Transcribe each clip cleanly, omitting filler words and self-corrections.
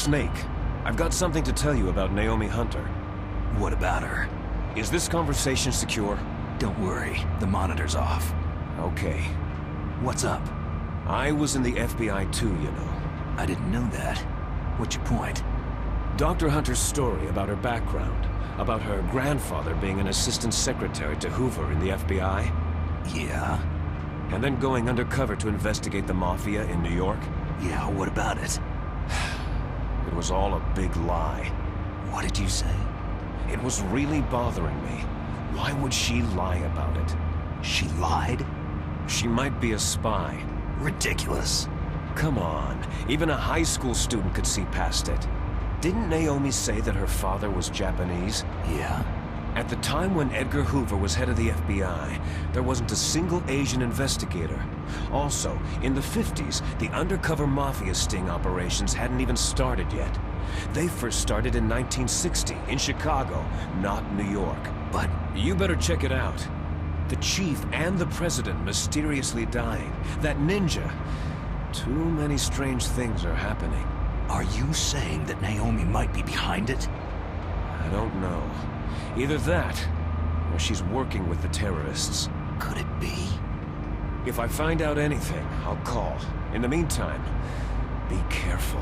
Snake. I've got something to tell you about Naomi Hunter. What about her? Is this conversation secure? Don't worry, the monitor's off. Okay. What's up? I was in the FBI too, you know. I didn't know that. What's your point? Dr. Hunter's story about her background, about her grandfather being an assistant secretary to Hoover in the FBI. Yeah? And then going undercover to investigate the Mafia in New York. Yeah, what about it? It was all a big lie. What did you say? It was really bothering me. Why would she lie about it? She lied? She might be a spy. Ridiculous. Come on, even a high school student could see past it. Didn't Naomi say that her father was Japanese? Yeah? At the time when Edgar Hoover was head of the FBI, there wasn't a single Asian investigator. Also, in the 50s, the undercover Mafia sting operations hadn't even started yet. They first started in 1960, in Chicago, not New York. But you better check it out. The chief and the president mysteriously dying. That ninja. Too many strange things are happening. Are you saying that Naomi might be behind it? I don't know. Either that, or she's working with the terrorists. Could it be? If I find out anything, I'll call. In the meantime, be careful.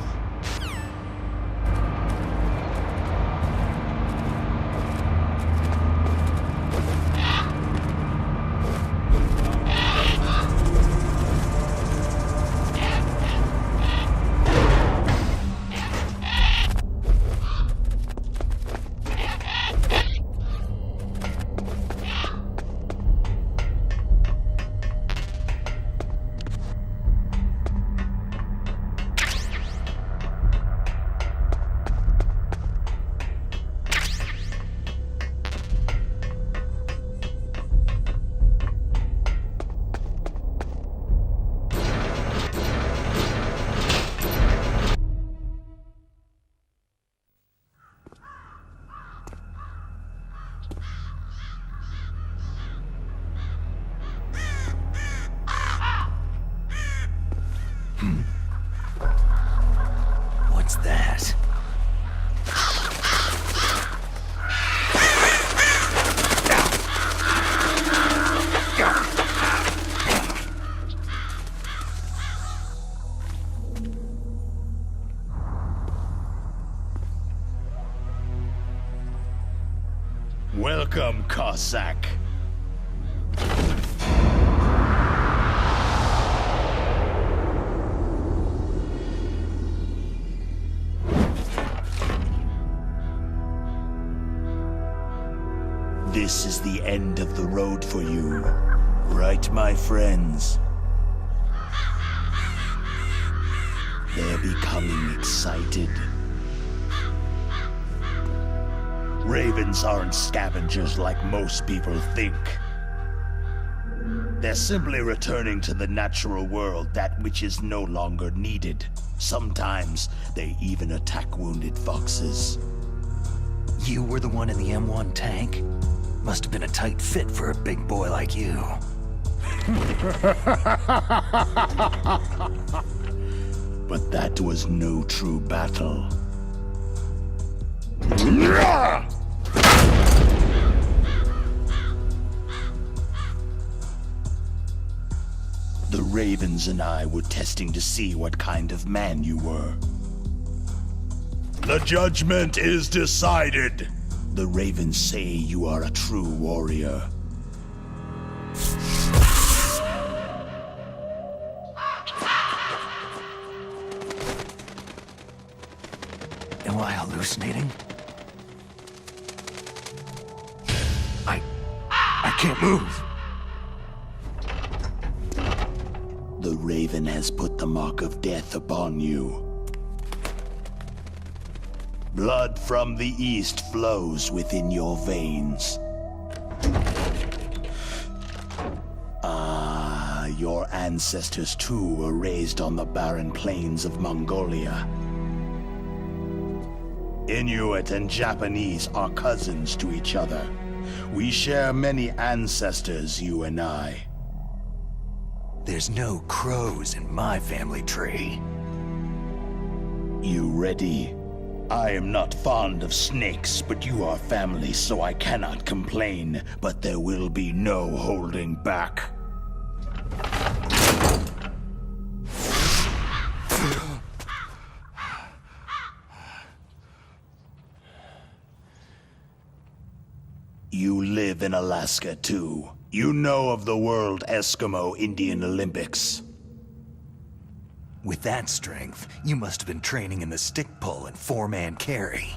What's that? Welcome, Cossack. This is the end of the road for you, right, my friends? They're becoming excited. Ravens aren't scavengers like most people think. They're simply returning to the natural world, that which is no longer needed. Sometimes they even attack wounded foxes. You were the one in the M1 tank? Must have been a tight fit for a big boy like you. But that was no true battle. The Ravens and I were testing to see what kind of man you were. The judgment is decided. The Ravens say you are a true warrior. Am I hallucinating? I can't move. The Raven has put the mark of death upon you. Blood from the east flows within your veins. Your ancestors too were raised on the barren plains of Mongolia. Inuit and Japanese are cousins to each other. We share many ancestors, you and I. There's no crows in my family tree. You ready? I am not fond of snakes, but you are family, so I cannot complain. But there will be no holding back. You live in Alaska, too. You know of the World Eskimo Indian Olympics. With that strength, you must have been training in the stick pull and four-man carry.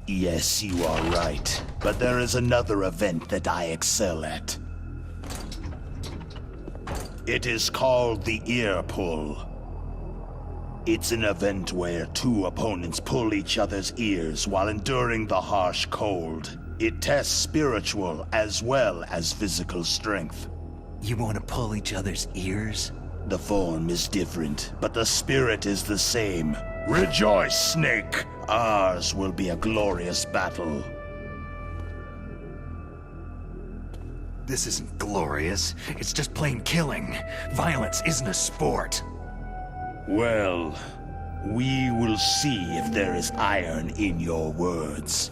Yes, you are right. But there is another event that I excel at. It is called the ear pull. It's an event where two opponents pull each other's ears while enduring the harsh cold. It tests spiritual as well as physical strength. You want to pull each other's ears? The form is different, but the spirit is the same. Rejoice, Snake! Ours will be a glorious battle. This isn't glorious. It's just plain killing. Violence isn't a sport. Well, we will see if there is iron in your words.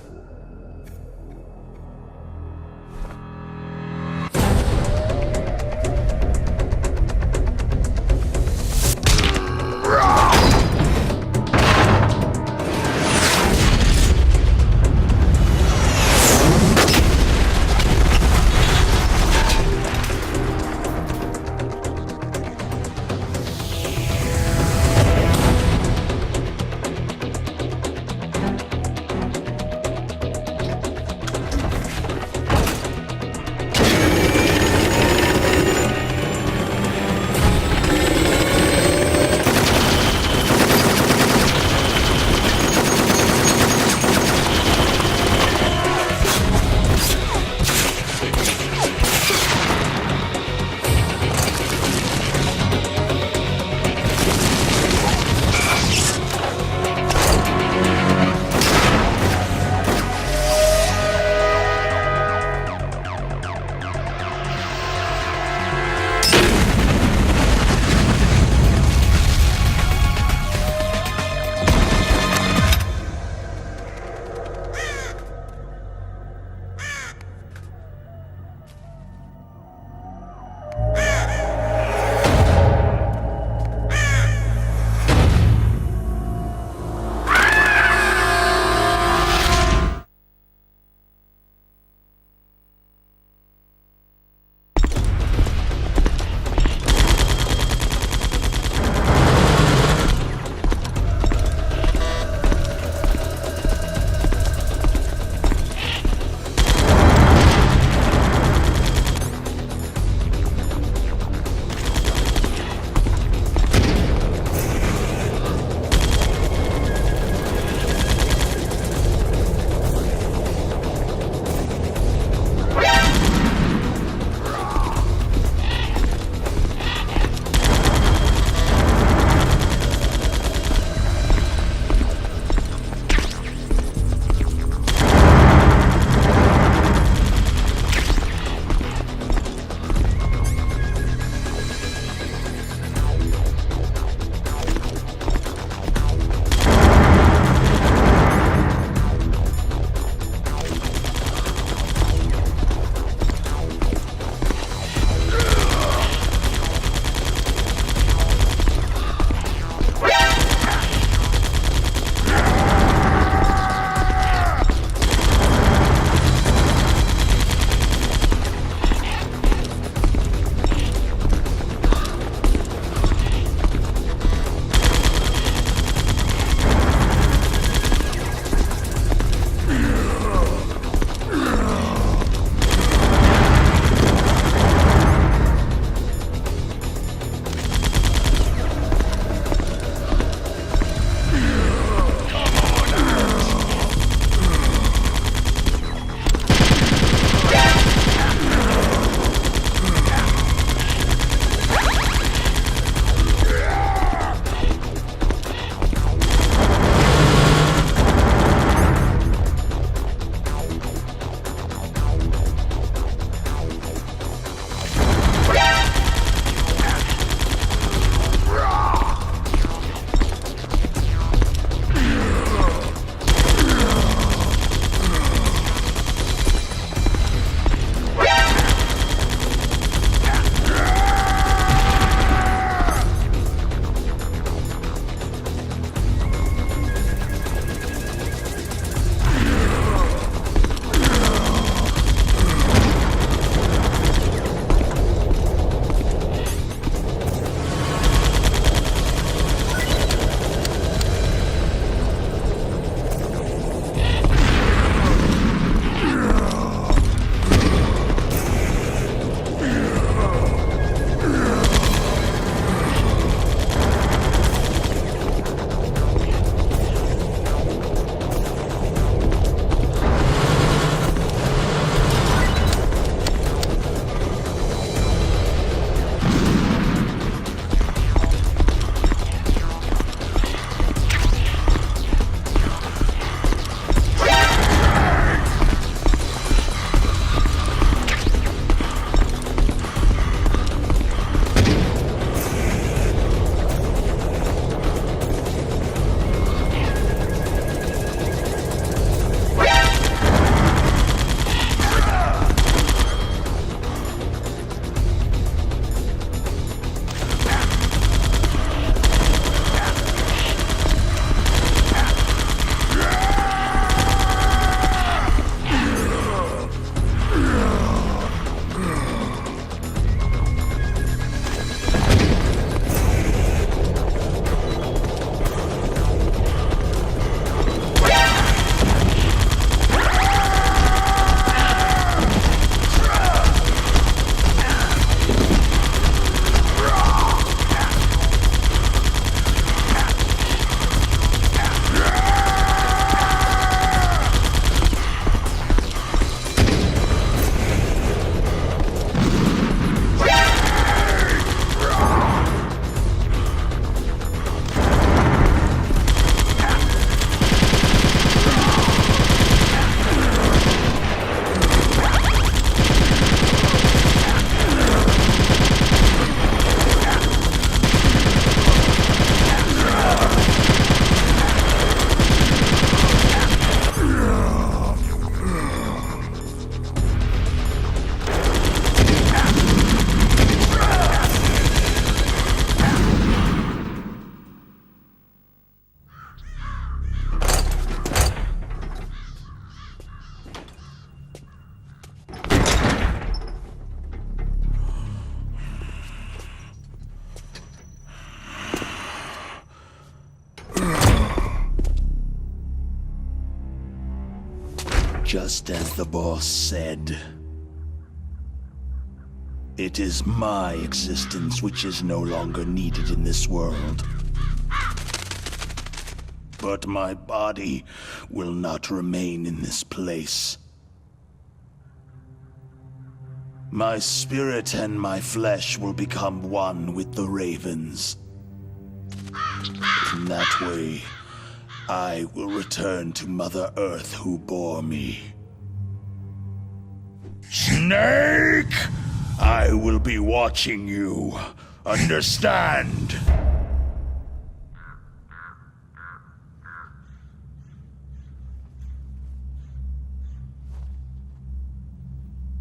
Just as the boss said. It is my existence which is no longer needed in this world. But my body will not remain in this place. My spirit and my flesh will become one with the ravens. In that way, I will return to Mother Earth who bore me. Snake! I will be watching you. Understand?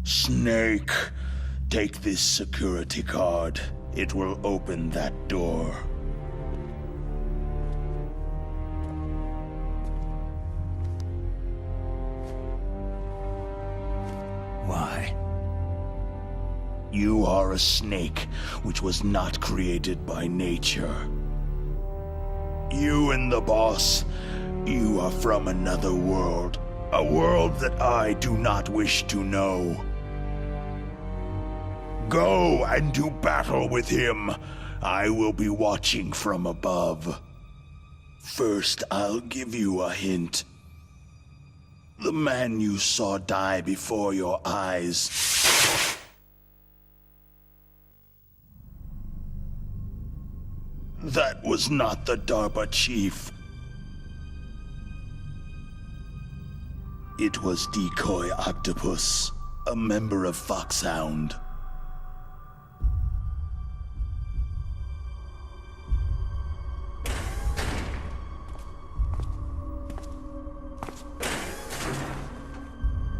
Snake, take this security card. It will open that door. Why? You are a snake, which was not created by nature. You and the boss, you are from another world. A world that I do not wish to know. Go and do battle with him. I will be watching from above. First, I'll give you a hint. The man you saw die before your eyes. That was not the DARPA chief. It was Decoy Octopus, a member of Foxhound.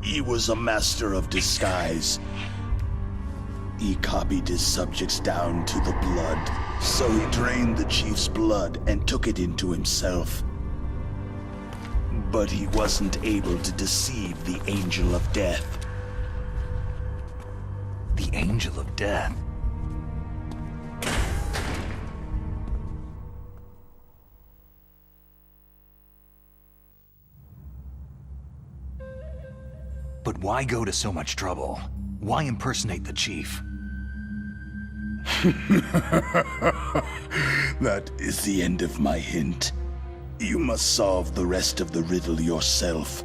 He was a master of disguise. He copied his subjects down to the blood, so he drained the chief's blood and took it into himself. But he wasn't able to deceive the Angel of Death. The Angel of Death? But why go to so much trouble? Why impersonate the chief? That is the end of my hint. You must solve the rest of the riddle yourself.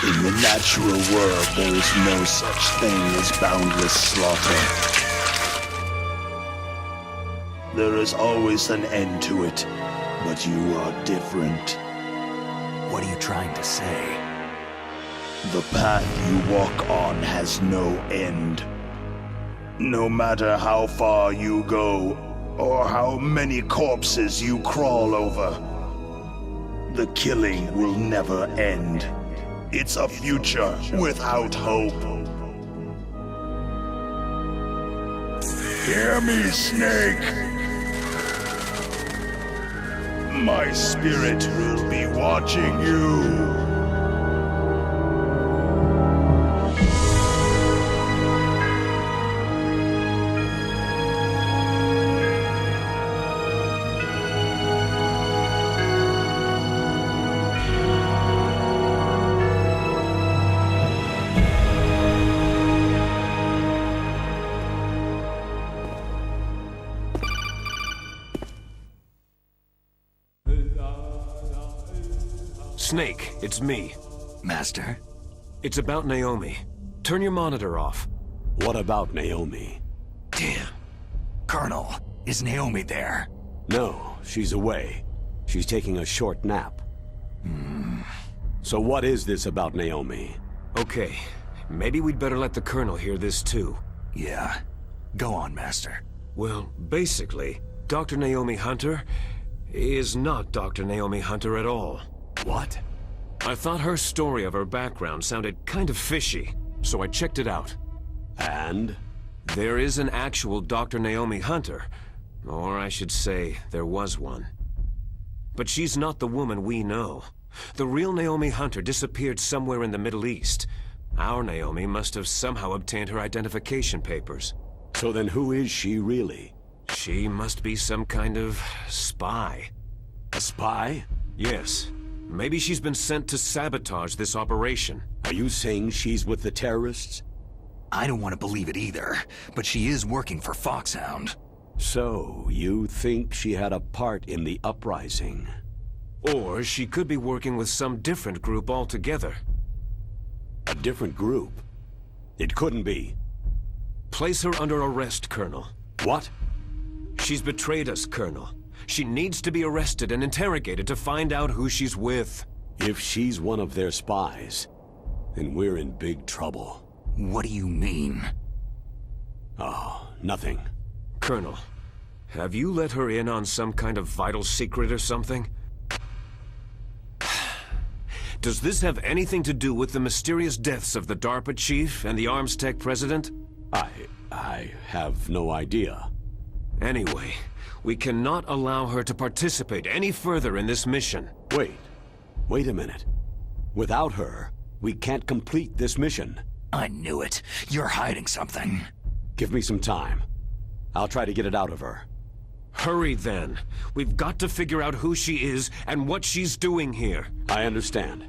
In the natural world, there is no such thing as boundless slaughter. There is always an end to it, but you are different. What are you trying to say? The path you walk on has no end. No matter how far you go, or how many corpses you crawl over, the killing will never end. It's a future without hope. Hear me, Snake! My spirit will be watching you. Snake, it's me. Master? It's about Naomi. Turn your monitor off. What about Naomi? Damn. Colonel, is Naomi there? No, she's away. She's taking a short nap. So what is this about Naomi? Okay, maybe we'd better let the Colonel hear this too. Yeah. Go on, Master. Well, basically, Dr. Naomi Hunter is not Dr. Naomi Hunter at all. What? I thought her story of her background sounded kind of fishy, so I checked it out. And? There is an actual Dr. Naomi Hunter, or I should say, there was one. But she's not the woman we know. The real Naomi Hunter disappeared somewhere in the Middle East. Our Naomi must have somehow obtained her identification papers. So then who is she really? She must be some kind of spy. A spy? Yes. Maybe she's been sent to sabotage this operation. Are you saying she's with the terrorists? I don't want to believe it either, but she is working for Foxhound. So, you think she had a part in the uprising? Or she could be working with some different group altogether. A different group? It couldn't be. Place her under arrest, Colonel. What? She's betrayed us, Colonel. She needs to be arrested and interrogated to find out who she's with. If she's one of their spies, then we're in big trouble. What do you mean? Oh, nothing. Colonel, have you let her in on some kind of vital secret or something? Does this have anything to do with the mysterious deaths of the DARPA chief and the Armstech president? I have no idea. Anyway, we cannot allow her to participate any further in this mission. Wait a minute. Without her, we can't complete this mission. I knew it. You're hiding something. Give me some time. I'll try to get it out of her. Hurry then. We've got to figure out who she is and what she's doing here. I understand.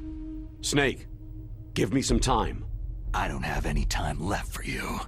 Snake, give me some time. I don't have any time left for you.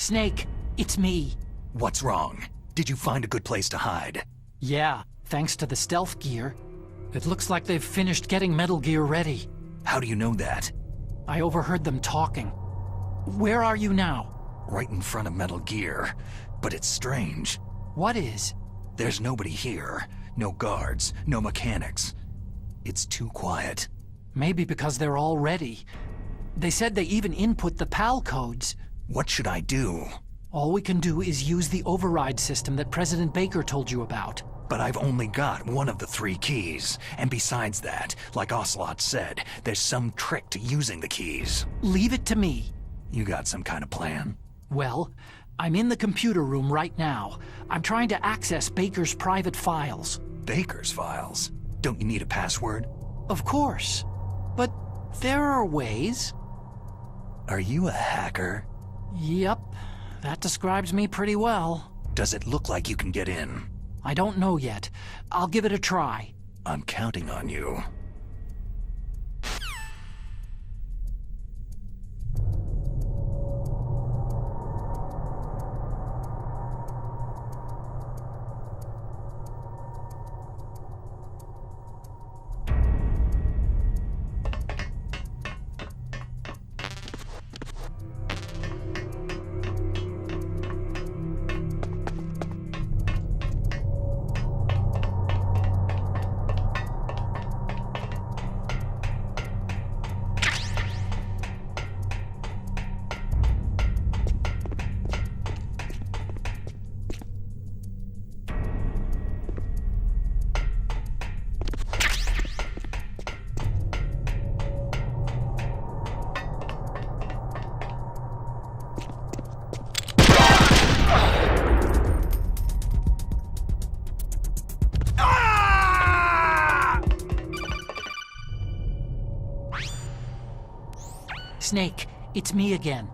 Snake, it's me. What's wrong? Did you find a good place to hide? Yeah, thanks to the stealth gear. It looks like they've finished getting Metal Gear ready. How do you know that? I overheard them talking. Where are you now? Right in front of Metal Gear. But it's strange. What is? There's nobody here. No guards, no mechanics. It's too quiet. Maybe because they're all ready. They said they even input the PAL codes. What should I do? All we can do is use the override system that President Baker told you about. But I've only got one of the 3 keys. And besides that, like Ocelot said, there's some trick to using the keys. Leave it to me. You got some kind of plan? Well, I'm in the computer room right now. I'm trying to access Baker's private files. Baker's files? Don't you need a password? Of course. But there are ways. Are you a hacker? Yep, that describes me pretty well. Does it look like you can get in? I don't know yet. I'll give it a try. I'm counting on you. Snake, it's me again.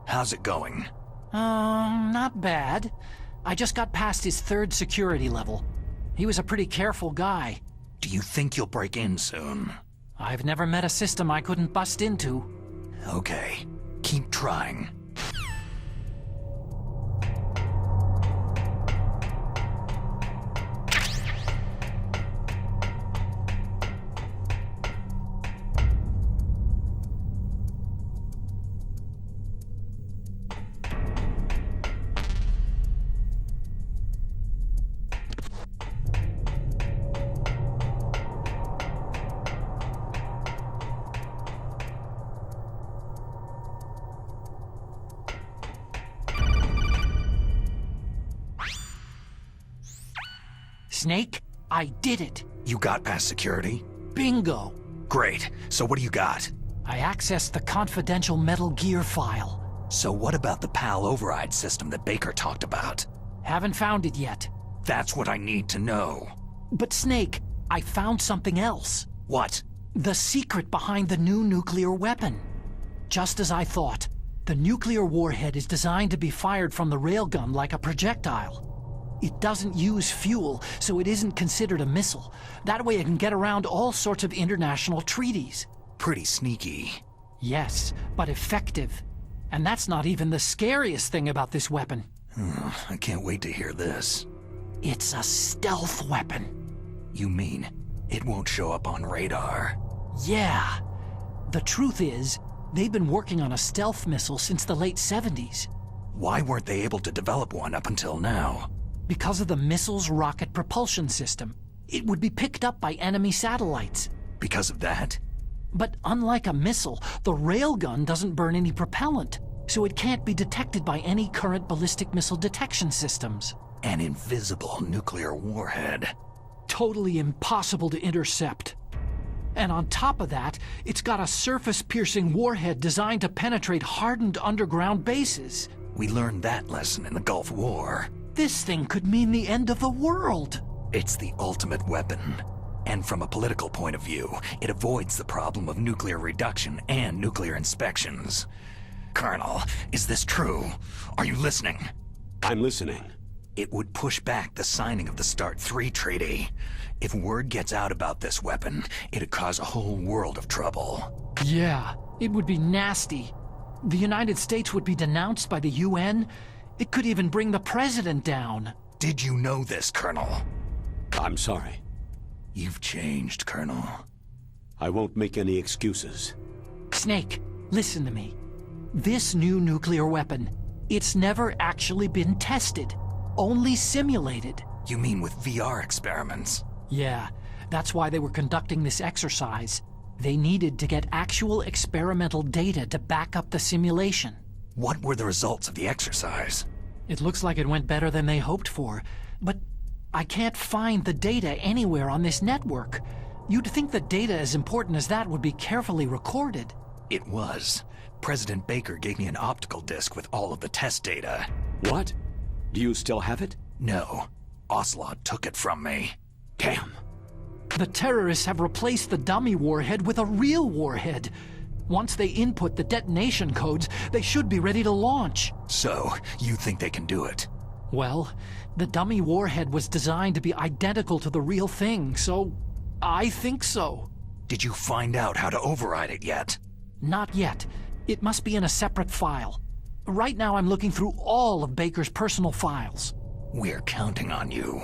How's it going? Not bad. I just got past his 3rd security level. He was a pretty careful guy. Do you think you'll break in soon? I've never met a system I couldn't bust into. Okay, keep trying. Snake, I did it. You got past security? Bingo. Great. So what do you got? I accessed the confidential Metal Gear file. So what about the PAL override system that Baker talked about? Haven't found it yet. That's what I need to know. But Snake, I found something else. What? The secret behind the new nuclear weapon. Just as I thought, the nuclear warhead is designed to be fired from the railgun like a projectile. It doesn't use fuel, so it isn't considered a missile. That way it can get around all sorts of international treaties. Pretty sneaky. Yes, but effective. And that's not even the scariest thing about this weapon. I can't wait to hear this. It's a stealth weapon. You mean it won't show up on radar? Yeah. The truth is, they've been working on a stealth missile since the late 70s. Why weren't they able to develop one up until now? Because of the missile's rocket propulsion system. It would be picked up by enemy satellites. Because of that? But unlike a missile, the railgun doesn't burn any propellant, so it can't be detected by any current ballistic missile detection systems. An invisible nuclear warhead. Totally impossible to intercept. And on top of that, it's got a surface-piercing warhead designed to penetrate hardened underground bases. We learned that lesson in the Gulf War. This thing could mean the end of the world. It's the ultimate weapon. And from a political point of view, it avoids the problem of nuclear reduction and nuclear inspections. Colonel, is this true? Are you listening? I'm listening. It would push back the signing of the START 3 treaty. If word gets out about this weapon, it'd cause a whole world of trouble. Yeah, it would be nasty. The United States would be denounced by the UN. It could even bring the president down. Did you know this, Colonel? I'm sorry. You've changed, Colonel. I won't make any excuses. Snake, listen to me. This new nuclear weapon, it's never actually been tested. Only simulated. You mean with VR experiments? Yeah, that's why they were conducting this exercise. They needed to get actual experimental data to back up the simulation. What were the results of the exercise? It looks like it went better than they hoped for, but I can't find the data anywhere on this network. You'd think the data as important as that would be carefully recorded. It was. President Baker gave me an optical disc with all of the test data. What? Do you still have it? No. Ocelot took it from me. Damn. The terrorists have replaced the dummy warhead with a real warhead. Once they input the detonation codes, they should be ready to launch. So, you think they can do it? Well, the dummy warhead was designed to be identical to the real thing, so I think so. Did you find out how to override it yet? Not yet. It must be in a separate file. Right now I'm looking through all of Baker's personal files. We're counting on you.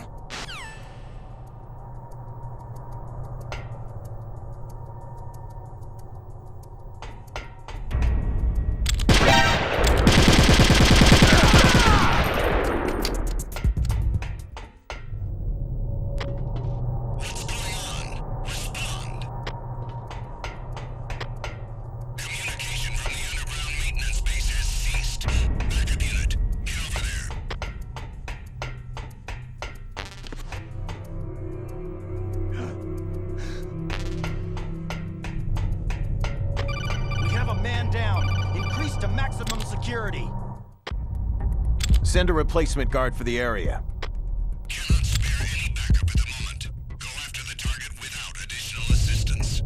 Send a replacement guard for the area. Cannot spare any backup at the moment. Go after the target without additional assistance.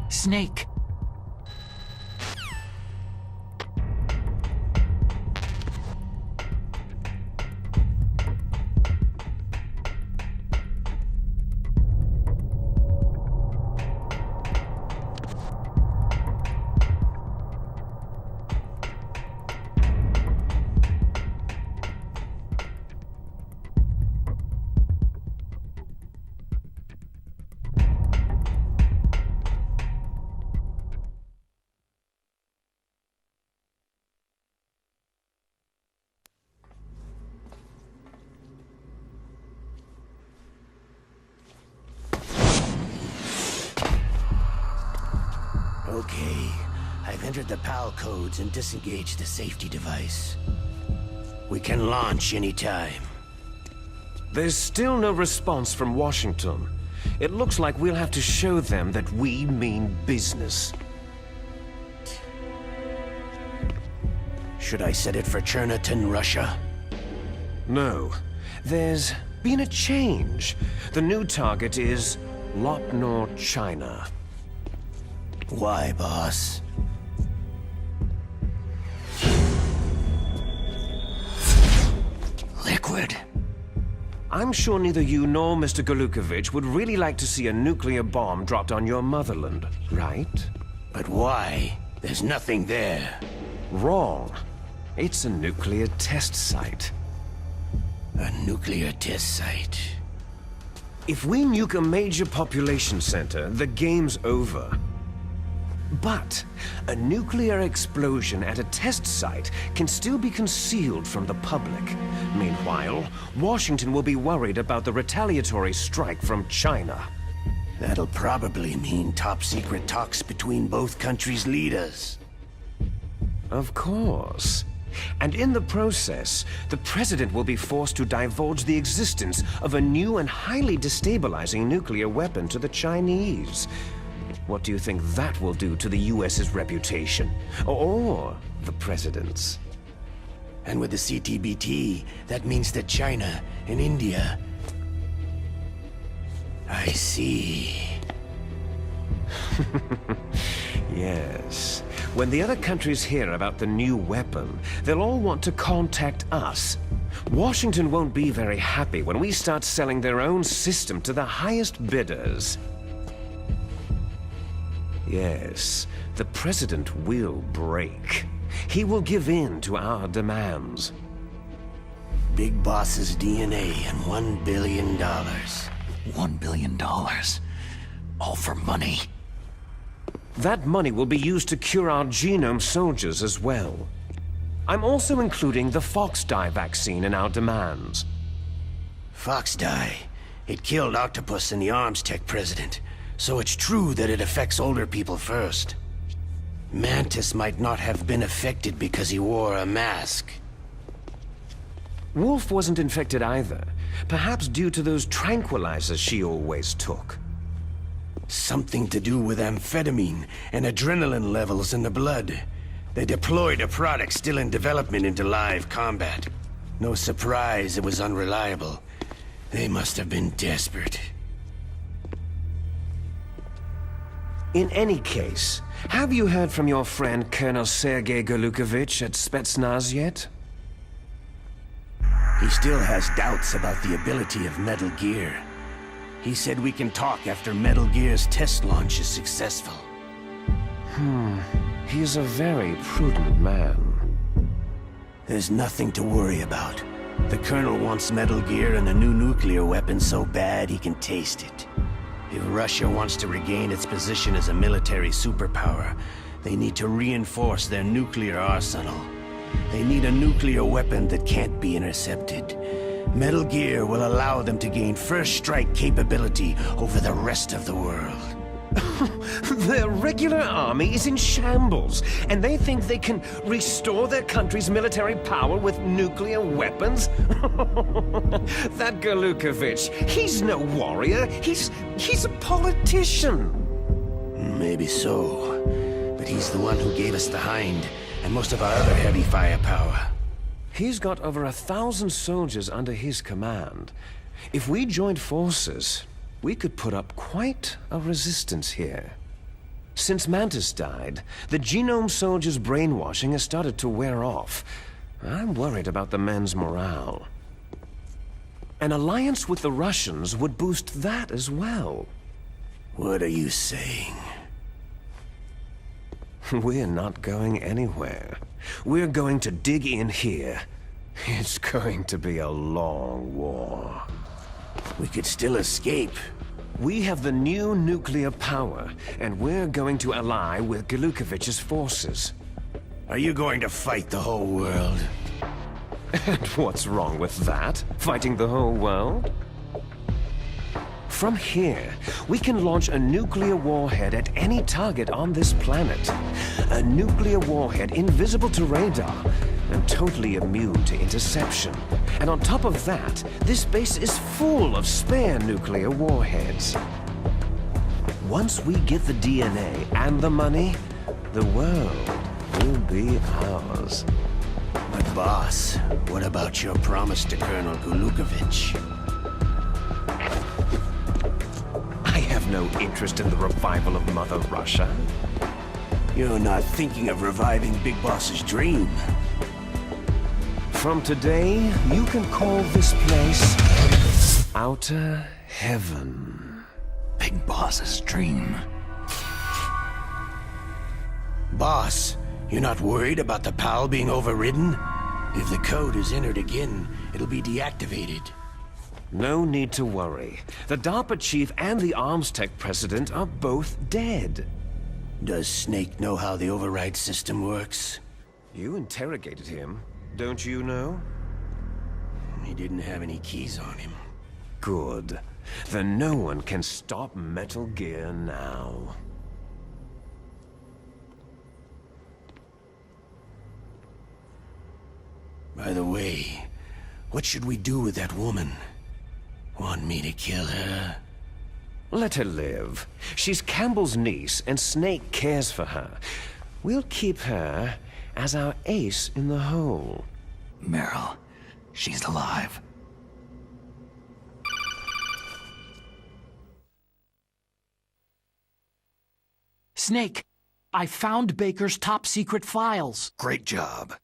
Snake. Okay, I've entered the PAL codes and disengaged the safety device. We can launch anytime. There's still no response from Washington. It looks like we'll have to show them that we mean business. Should I set it for Cherniton, Russia? No. There's been a change. The new target is Lopnor, China. Why, boss? Liquid. I'm sure neither you nor Mr. Golukovich would really like to see a nuclear bomb dropped on your motherland, right? But why? There's nothing there. Wrong. It's a nuclear test site. A nuclear test site. If we nuke a major population center, the game's over. But a nuclear explosion at a test site can still be concealed from the public. Meanwhile, Washington will be worried about the retaliatory strike from China. That'll probably mean top-secret talks between both countries' leaders. Of course. And in the process, the president will be forced to divulge the existence of a new and highly destabilizing nuclear weapon to the Chinese. What do you think that will do to the US's reputation? Or the president's? And with the CTBT, that means that China and India... I see. Yes. When the other countries hear about the new weapon, they'll all want to contact us. Washington won't be very happy when we start selling their own system to the highest bidders. Yes, the President will break. He will give in to our demands. Big Boss's DNA and $1 billion. $1 billion. All for money. That money will be used to cure our genome soldiers as well. I'm also including the Fox dye vaccine in our demands. Fox dye. It killed Octopus and the Arms Tech president. So it's true that it affects older people first. Mantis might not have been affected because he wore a mask. Wolf wasn't infected either. Perhaps due to those tranquilizers she always took. Something to do with amphetamine and adrenaline levels in the blood. They deployed a product still in development into live combat. No surprise it was unreliable. They must have been desperate. In any case, have you heard from your friend Colonel Sergei Golukovich at Spetsnaz yet? He still has doubts about the ability of Metal Gear. He said we can talk after Metal Gear's test launch is successful. He's a very prudent man. There's nothing to worry about. The Colonel wants Metal Gear and a new nuclear weapon so bad he can taste it. If Russia wants to regain its position as a military superpower, they need to reinforce their nuclear arsenal. They need a nuclear weapon that can't be intercepted. Metal Gear will allow them to gain first strike capability over the rest of the world. Their regular army is in shambles, and they think they can restore their country's military power with nuclear weapons? That Golukovich, he's no warrior. He's a politician. Maybe so, but he's the one who gave us the Hind and most of our other heavy firepower. He's got over 1,000 soldiers under his command. If we joined forces, we could put up quite a resistance here. Since Mantis died, the genome soldiers' brainwashing has started to wear off. I'm worried about the men's morale. An alliance with the Russians would boost that as well. What are you saying? We're not going anywhere. We're going to dig in here. It's going to be a long war. We could still escape. We have the new nuclear power, and we're going to ally with Golukovich's forces. Are you going to fight the whole world? And what's wrong with that? Fighting the whole world? From here, we can launch a nuclear warhead at any target on this planet. A nuclear warhead invisible to radar and totally immune to interception. And on top of that, this base is full of spare nuclear warheads. Once we get the DNA and the money, the world will be ours. But boss, what about your promise to Colonel Golukovich? I have no interest in the revival of Mother Russia. You're not thinking of reviving Big Boss's dream. From today, you can call this place Outer Heaven. Big Boss's dream. Boss, you're not worried about the PAL being overridden? If the code is entered again, it'll be deactivated. No need to worry. The DARPA chief and the Arms Tech president are both dead. Does Snake know how the override system works? You interrogated him, don't you know? He didn't have any keys on him. Good. Then no one can stop Metal Gear now. By the way, what should we do with that woman? Want me to kill her? Let her live. She's Campbell's niece, and Snake cares for her. We'll keep her as our ace in the hole. Meryl, she's alive. Snake, I found Baker's top-secret files. Great job.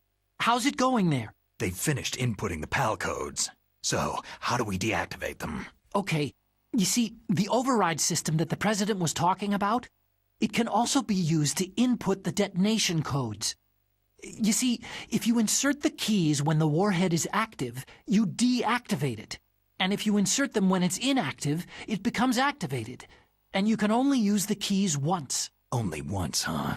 How's it going there? They've finished inputting the PAL codes. So, how do we deactivate them? Okay, you see, the override system that the President was talking about, It can also be used to input the detonation codes. You see, if you insert the keys when the warhead is active, you deactivate it. And if you insert them when it's inactive, it becomes activated. And you can only use the keys once. Only once, huh?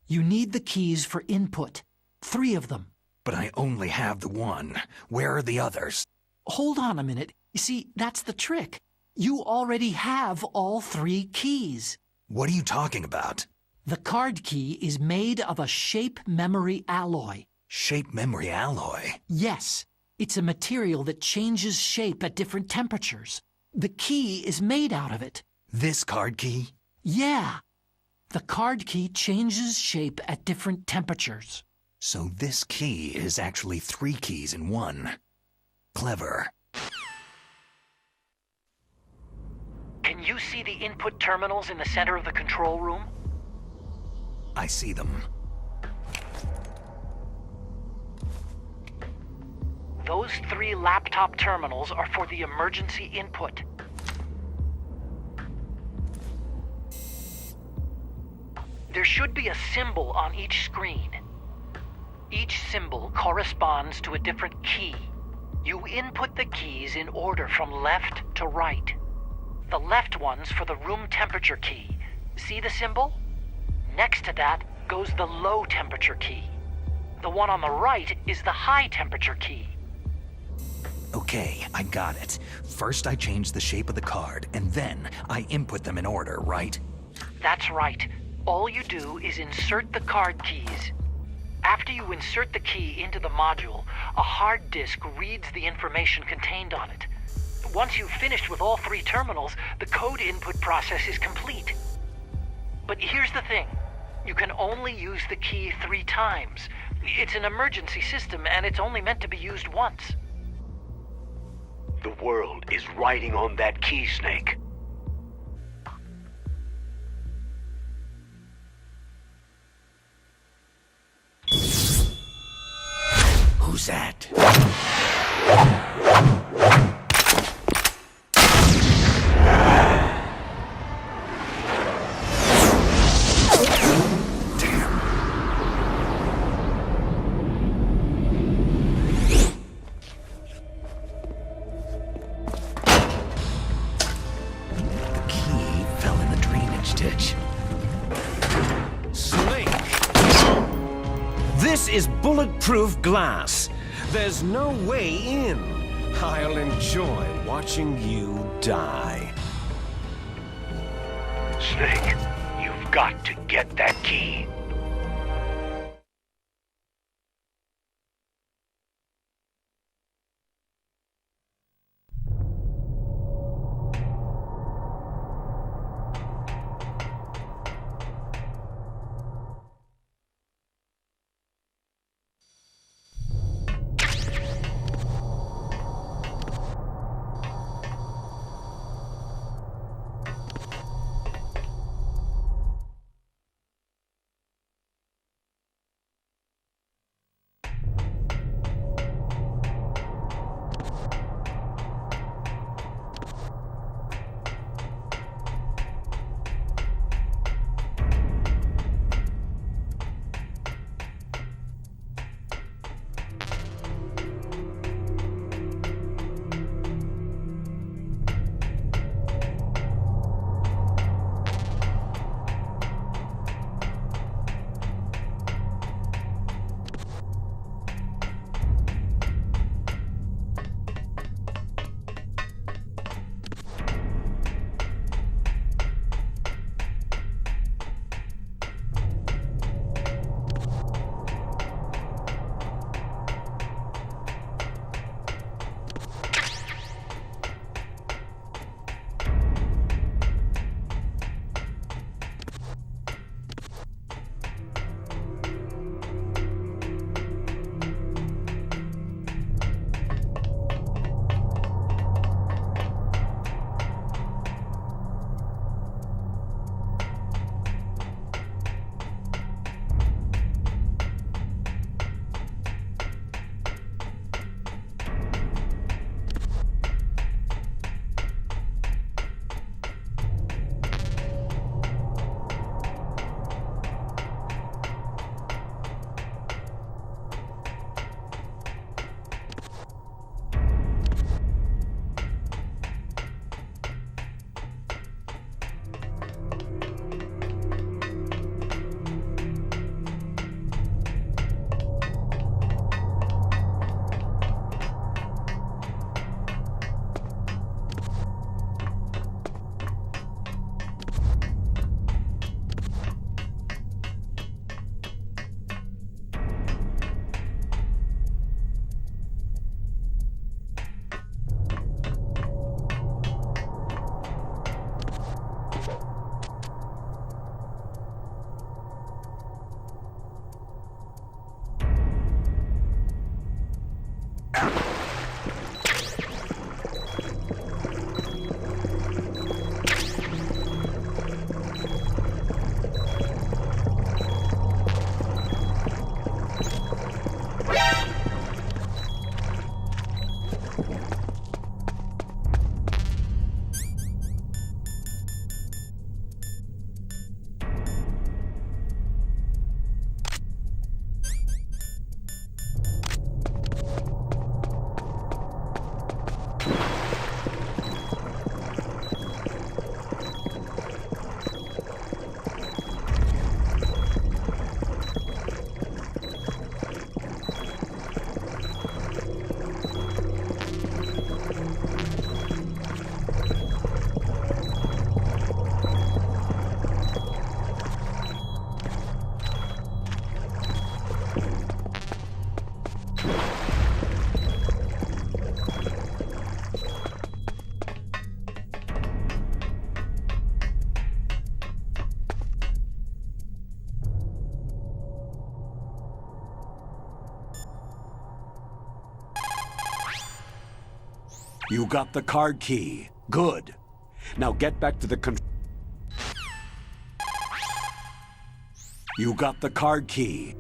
You need the keys for input. 3 of them. But I only have the one. Where are the others? Hold on a minute. You see, that's the trick. You already have all 3 keys. What are you talking about? The card key is made of a shape memory alloy. Shape memory alloy? Yes. It's a material that changes shape at different temperatures. The key is made out of it. This card key? Yeah. The card key changes shape at different temperatures. So this key is actually 3 keys in one. Clever. Can you see the input terminals in the center of the control room? I see them. Those 3 laptop terminals are for the emergency input. There should be a symbol on each screen. Each symbol corresponds to a different key. You input the keys in order from left to right. The left one's for the room temperature key. See the symbol? Next to that goes the low temperature key. The one on the right is the high temperature key. Okay, I got it. First I change the shape of the card, and then I input them in order, right? That's right. All you do is insert the card keys. After you insert the key into the module, a hard disk reads the information contained on it. Once you've finished with all 3 terminals, the code input process is complete. But here's the thing. You can only use the key 3 times. It's an emergency system, and it's only meant to be used once. The world is riding on that key, Snake. Who's that? This is bulletproof glass. There's no way in. I'll enjoy watching you die. Snake, you've got to get that key. You got the card key. Good. Now get back to the control. You got the card key.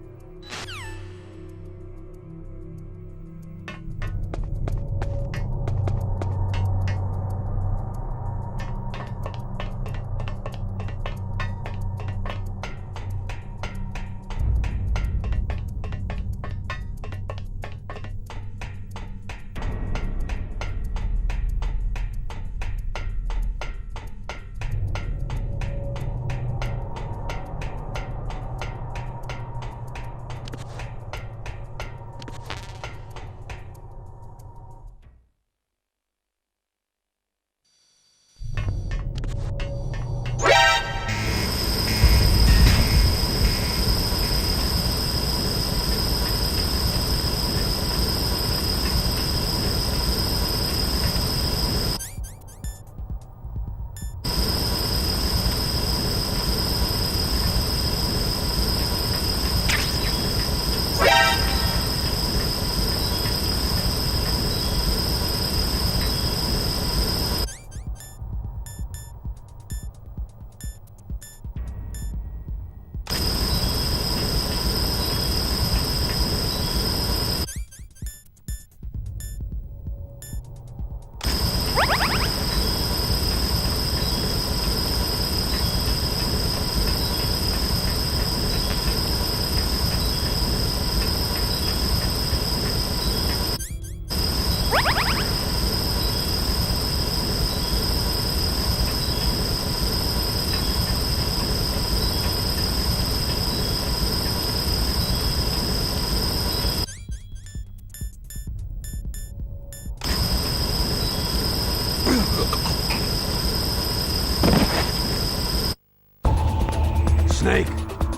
Snake!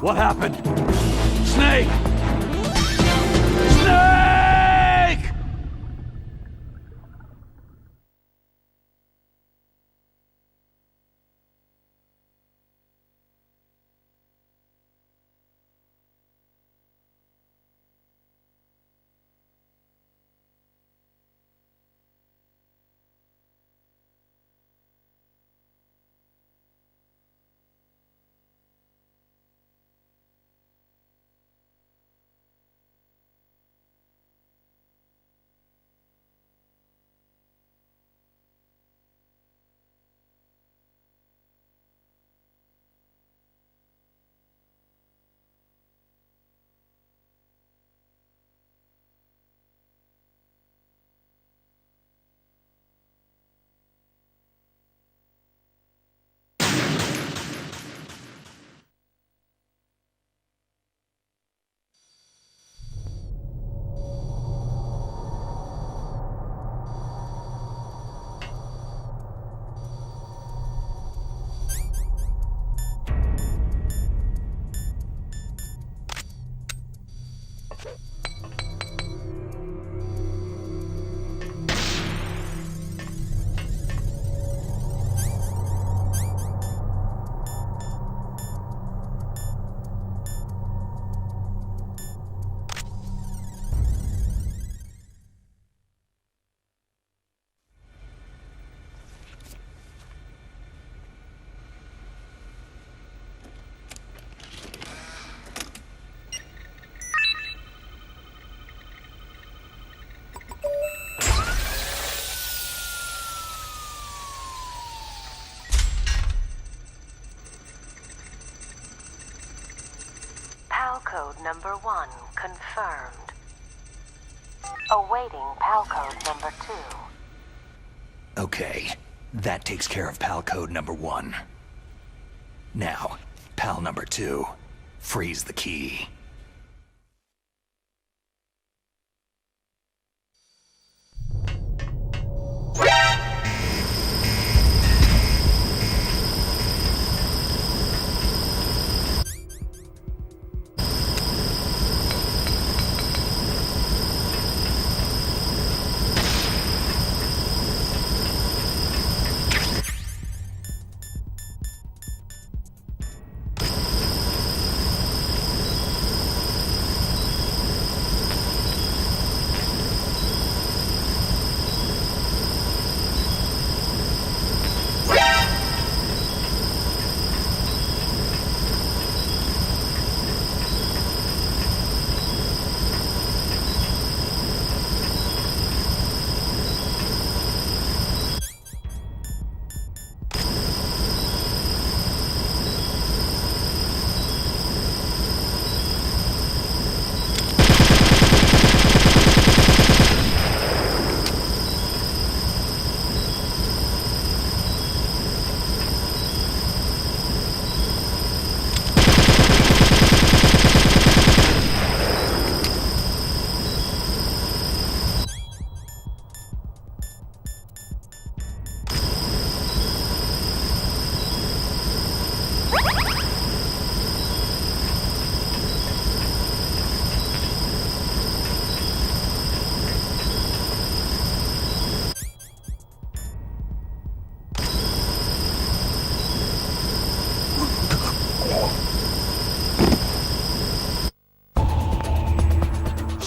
What happened? Snake! Snake! PAL code number 1 confirmed. Awaiting PAL code number 2. Okay, that takes care of PAL code number 1. Now, PAL number 2, freeze the key.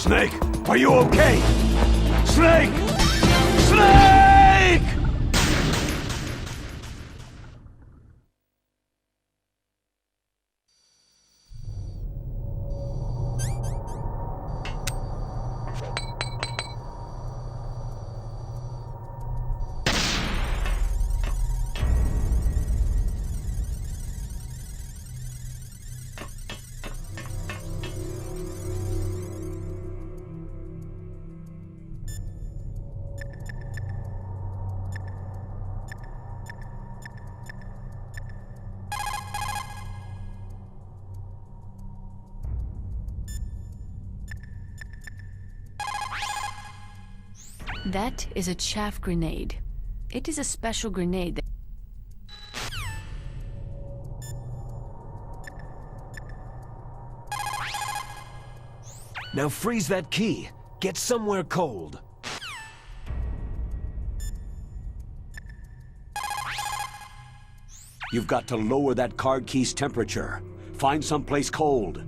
Snake, are you okay? Snake! Snake! That is a chaff grenade. It is a special grenade that... Now freeze that key. Get somewhere cold. You've got to lower that card key's temperature. Find someplace cold.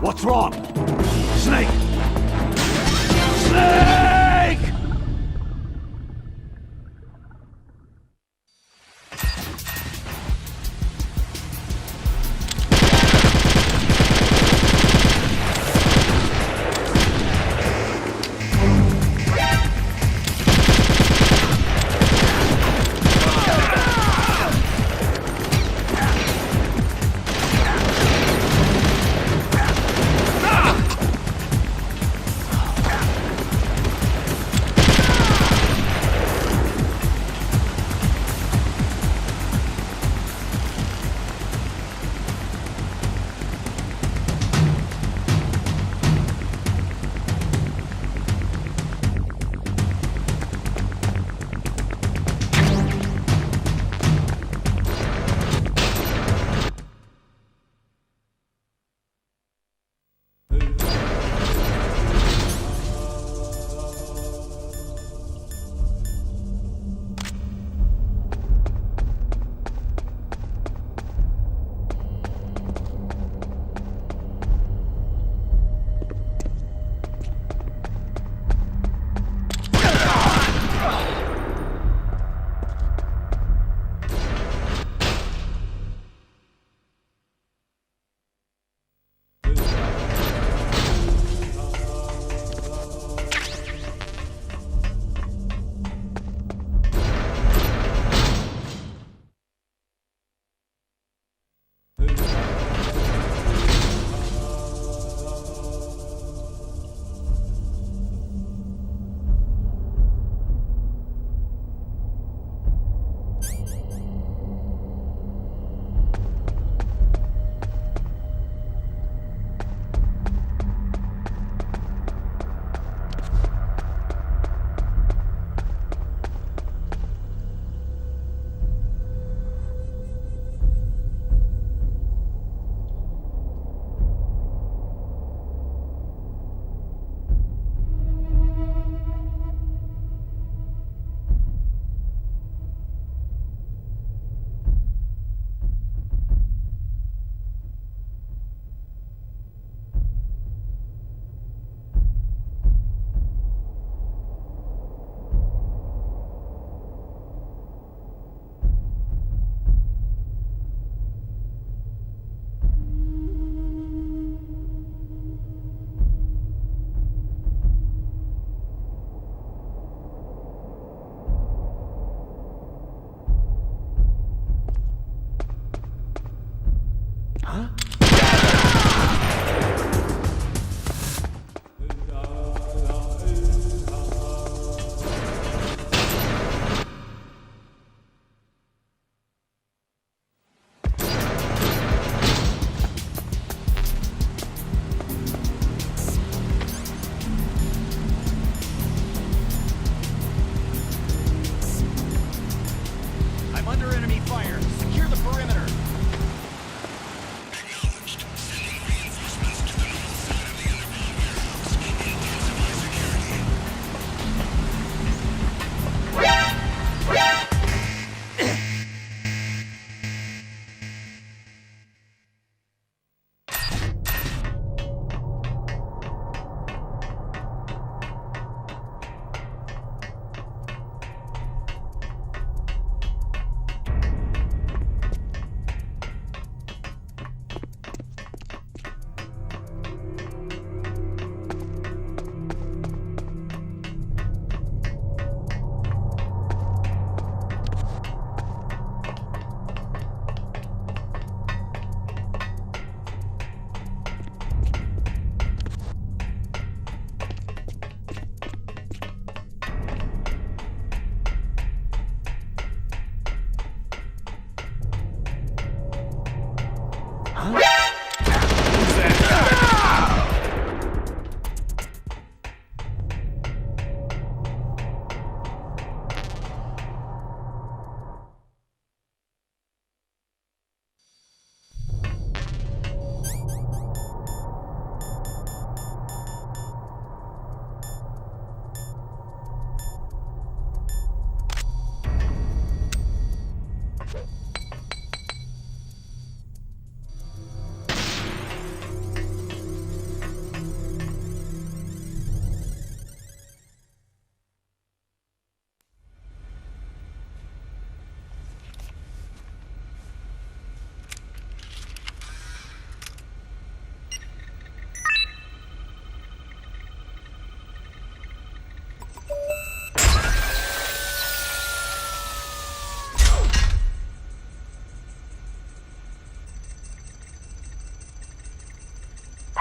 What's wrong? Snake! Snake!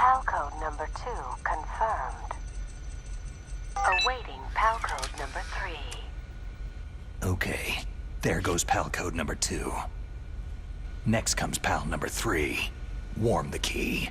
PAL code number 2 confirmed. Awaiting PAL code number 3. Okay, there goes PAL code number 2. Next comes PAL number 3. Warm the key.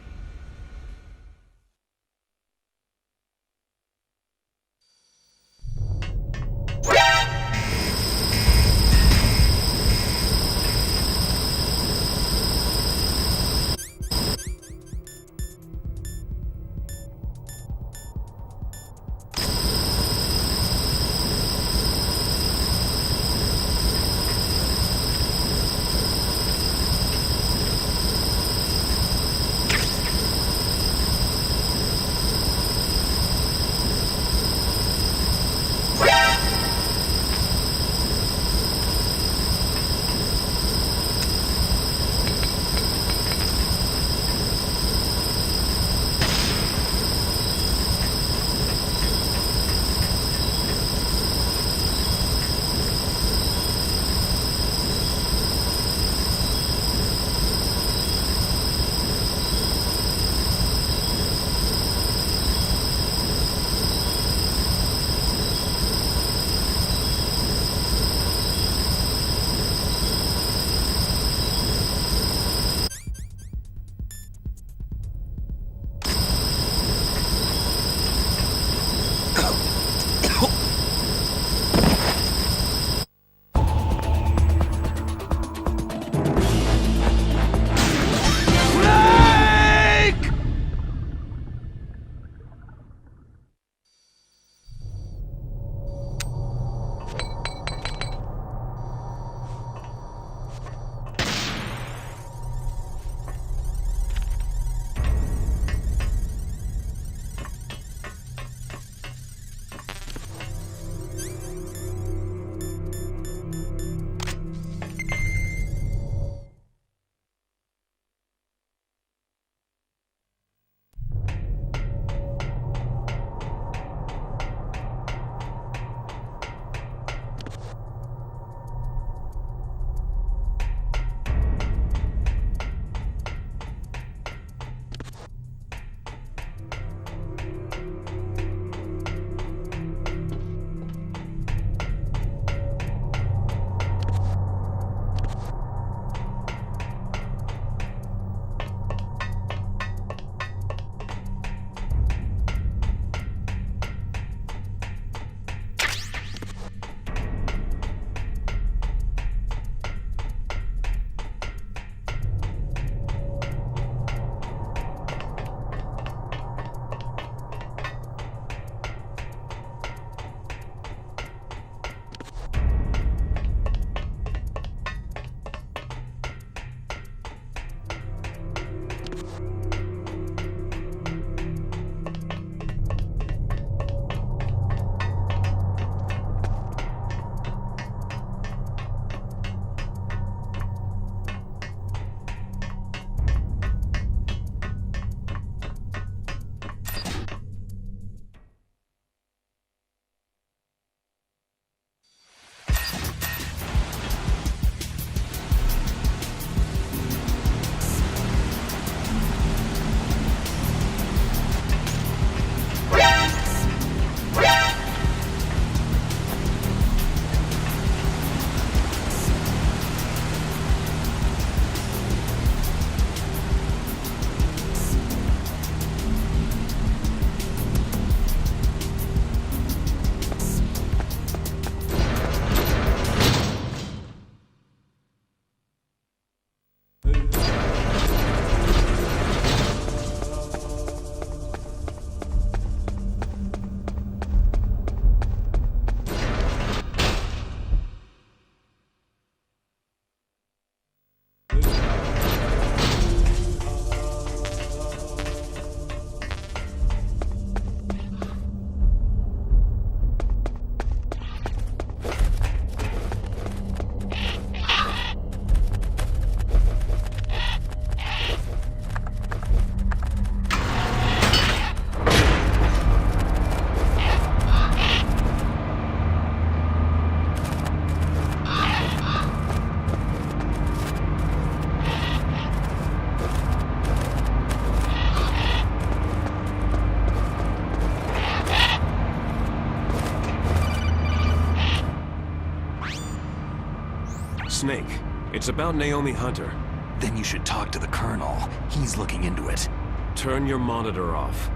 Snake, it's about Naomi Hunter. Then you should talk to the Colonel. He's looking into it. Turn your monitor off.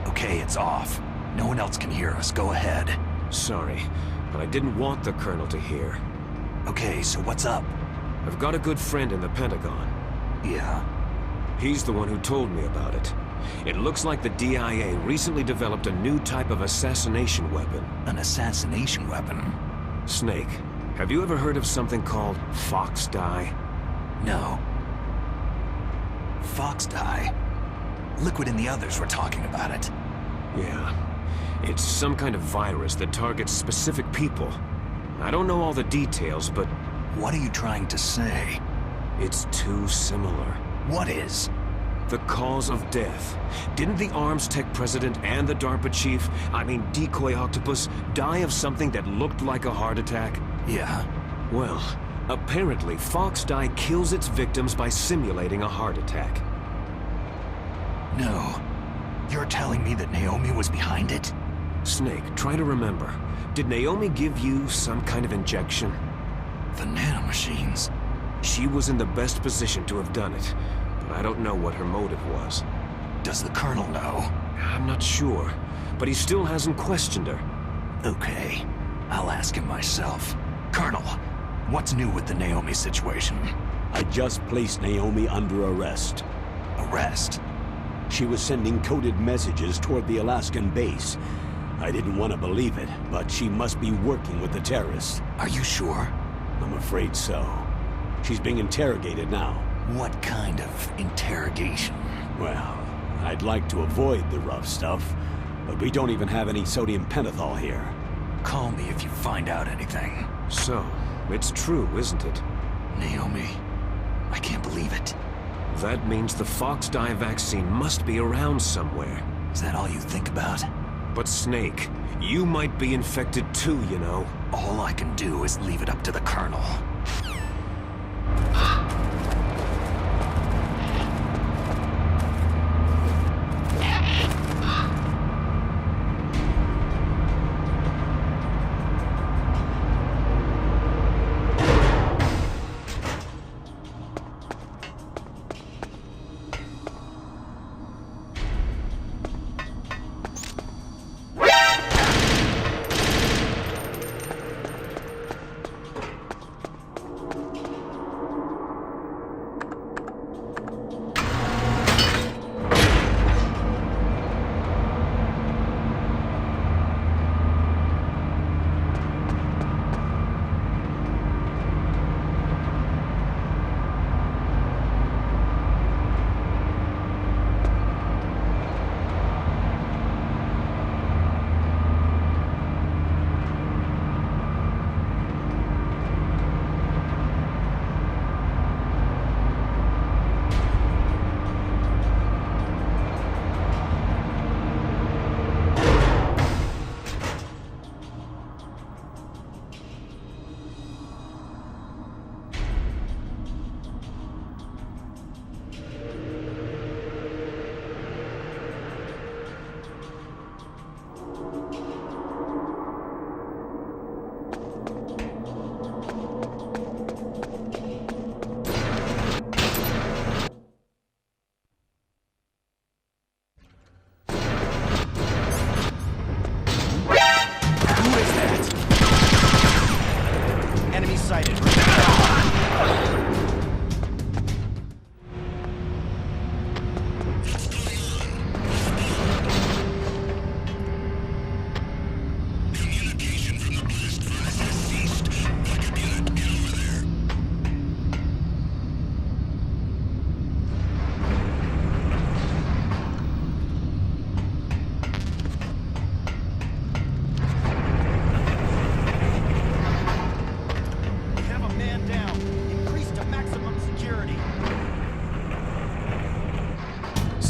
Okay, it's off. No one else can hear us. Go ahead. Sorry, but I didn't want the Colonel to hear. Okay, so what's up? I've got a good friend in the Pentagon. Yeah? He's the one who told me about it. It looks like the DIA recently developed a new type of assassination weapon. An assassination weapon? Snake, have you ever heard of something called Fox Dye? No. Fox Dye? Liquid and the others were talking about it. Yeah. It's some kind of virus that targets specific people. I don't know all the details, but... What are you trying to say? It's too similar. What is? The cause of death. Didn't the Arms Tech president and the DARPA chief, I mean Decoy Octopus, die of something that looked like a heart attack? Yeah. Well, apparently Fox Dye kills its victims by simulating a heart attack. No. You're telling me that Naomi was behind it? Snake, try to remember. Did Naomi give you some kind of injection? The nanomachines. She was in the best position to have done it, but I don't know what her motive was. Does the Colonel know? I'm not sure, but he still hasn't questioned her. Okay, I'll ask him myself. Colonel, what's new with the Naomi situation? I just placed Naomi under arrest. Arrest? She was sending coded messages toward the Alaskan base. I didn't want to believe it, but she must be working with the terrorists. Are you sure? I'm afraid so. She's being interrogated now. What kind of interrogation? Well, I'd like to avoid the rough stuff, but we don't even have any sodium pentothal here. Call me if you find out anything. So, it's true, isn't it? Naomi, I can't believe it. That means the Fox Dye vaccine must be around somewhere. Is that all you think about? But Snake, you might be infected too, you know. All I can do is leave it up to the Colonel.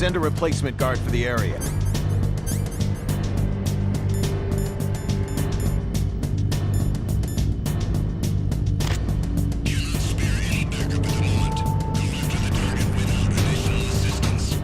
Send a replacement guard for the area. Cannot spare any backup at the moment. Go after the target without additional assistance.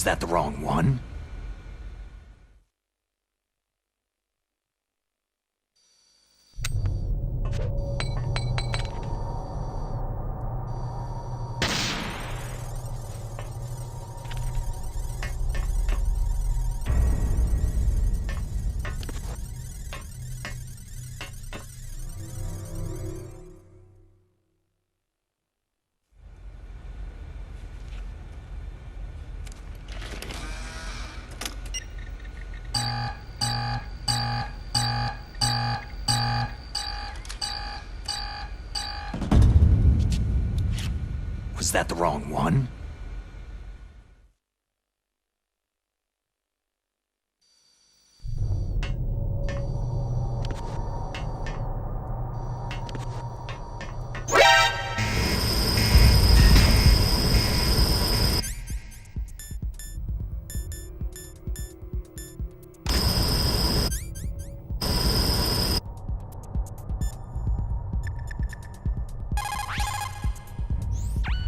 Was that the wrong one? Was that the wrong one?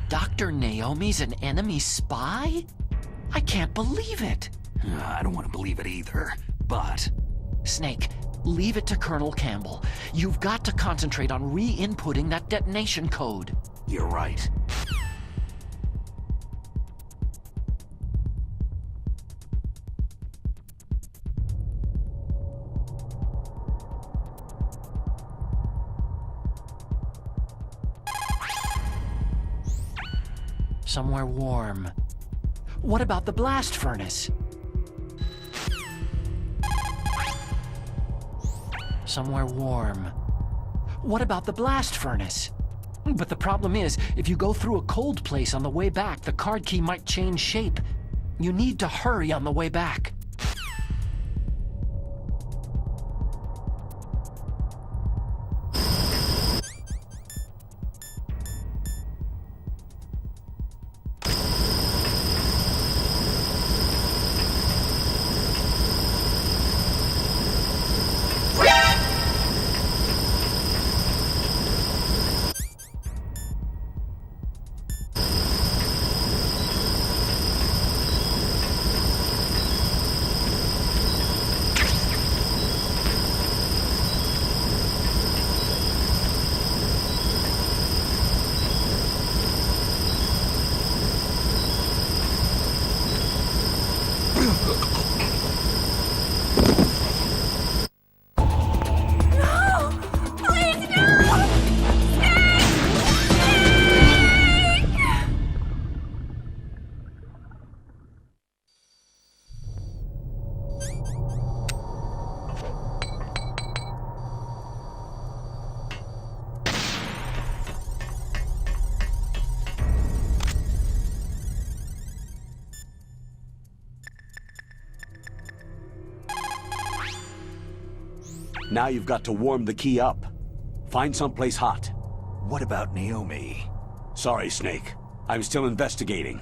Dr. Naomi's an enemy spy? I can't believe it. I don't want to believe it either, but... Snake, leave it to Colonel Campbell. You've got to concentrate on re-inputting that detonation code. You're right. Somewhere warm. What about the blast furnace? Somewhere warm. What about the blast furnace? But the problem is, if you go through a cold place on the way back, the card key might change shape. You need to hurry on the way back. Now you've got to warm the key up. Find someplace hot. What about Naomi? Sorry, Snake. I'm still investigating.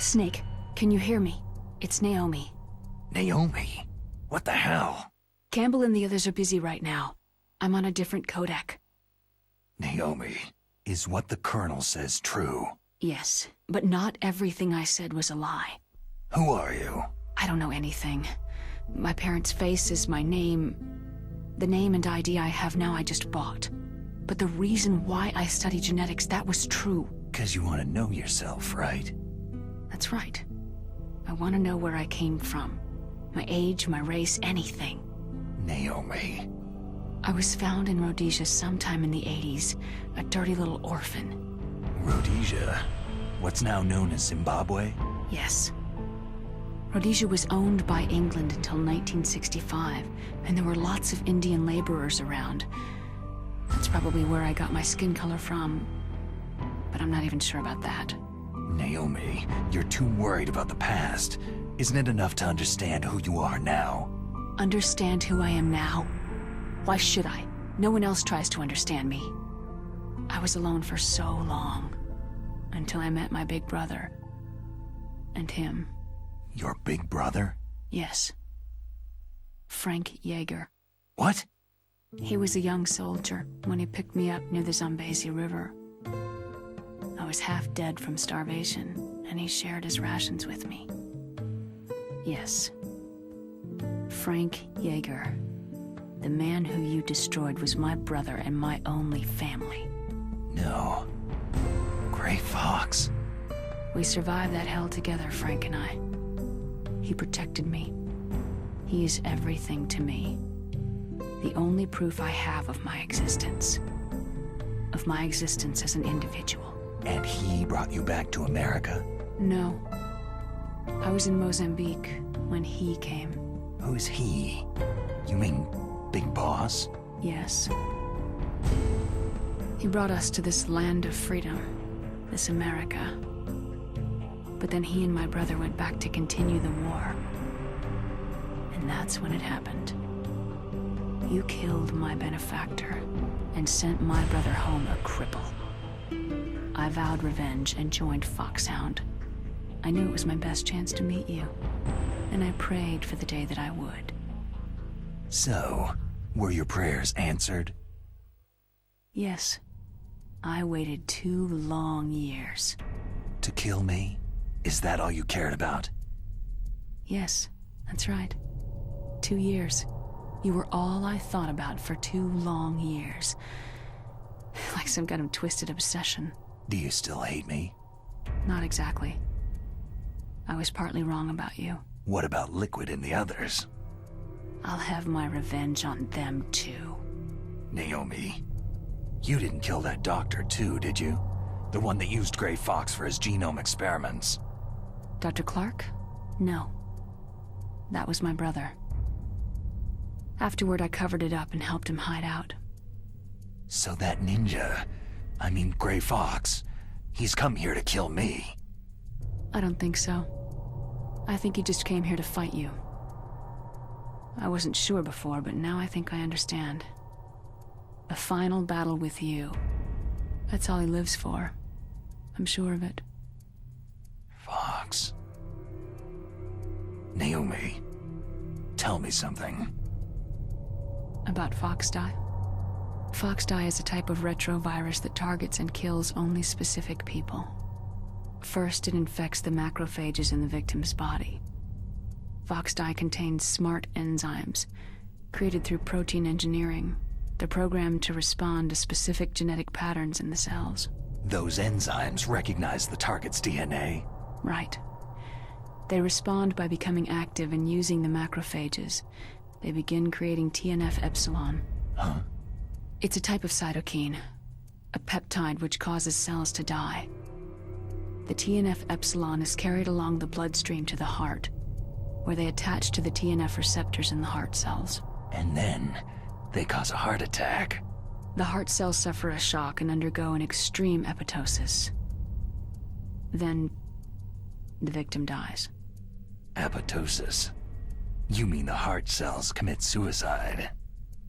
Snake, can you hear me? It's Naomi. Naomi? What the hell? Campbell and the others are busy right now. I'm on a different codec. Naomi, is what the Colonel says true? Yes, but not everything I said was a lie. Who are you? I don't know anything. My parents' face is my name. The name and ID I have now I just bought. But the reason why I study genetics, that was true. 'Cause you want to know yourself, right? That's right. I want to know where I came from. My age, my race, anything. Naomi. I was found in Rhodesia sometime in the 80s, a dirty little orphan. Rhodesia? What's now known as Zimbabwe? Yes. Rhodesia was owned by England until 1965, and there were lots of Indian laborers around. That's probably where I got my skin color from, but I'm not even sure about that. Naomi, you're too worried about the past. Isn't it enough to understand who you are now? Understand who I am now? Why should I? No one else tries to understand me. I was alone for so long, until I met my big brother. And him. Your big brother? Yes. Frank Yeager. What? He was a young soldier when he picked me up near the Zambezi River. I was half dead from starvation, and he shared his rations with me. Yes. Frank Yeager. The man who you destroyed was my brother and my only family. No. Gray Fox. We survived that hell together, Frank and I. He protected me. He is everything to me. The only proof I have of my existence. Of my existence as an individual. And he brought you back to America? No. I was in Mozambique when he came. Who's he? You mean Big Boss? Yes. He brought us to this land of freedom, this America. But then he and my brother went back to continue the war. And that's when it happened. You killed my benefactor and sent my brother home a cripple. I vowed revenge and joined Foxhound. I knew it was my best chance to meet you, and I prayed for the day that I would. So, were your prayers answered? Yes. I waited 2 long years. To kill me? Is that all you cared about? Yes, that's right. 2 years. You were all I thought about for 2 long years. Like some kind of twisted obsession. Do you still hate me? Not exactly. I was partly wrong about you. What about Liquid and the others? I'll have my revenge on them too. Naomi, you didn't kill that doctor too, did you? The one that used Gray Fox for his genome experiments. Dr. Clark? No. That was my brother. Afterward, I covered it up and helped him hide out. So that ninja, I mean Gray Fox, he's come here to kill me. I don't think so. I think he just came here to fight you. I wasn't sure before, but now I think I understand. A final battle with you. That's all he lives for. I'm sure of it. Fox. Naomi, tell me something. About Foxdie? Foxdie is a type of retrovirus that targets and kills only specific people. First, it infects the macrophages in the victim's body. Foxdie contains smart enzymes, created through protein engineering. They're programmed to respond to specific genetic patterns in the cells. Those enzymes recognize the target's DNA? Right. They respond by becoming active and using the macrophages. They begin creating TNF-epsilon. Huh? It's a type of cytokine, a peptide which causes cells to die. The TNF-epsilon is carried along the bloodstream to the heart, where they attach to the TNF receptors in the heart cells. And then, they cause a heart attack. The heart cells suffer a shock and undergo an extreme apoptosis. Then, the victim dies. Apoptosis? You mean the heart cells commit suicide?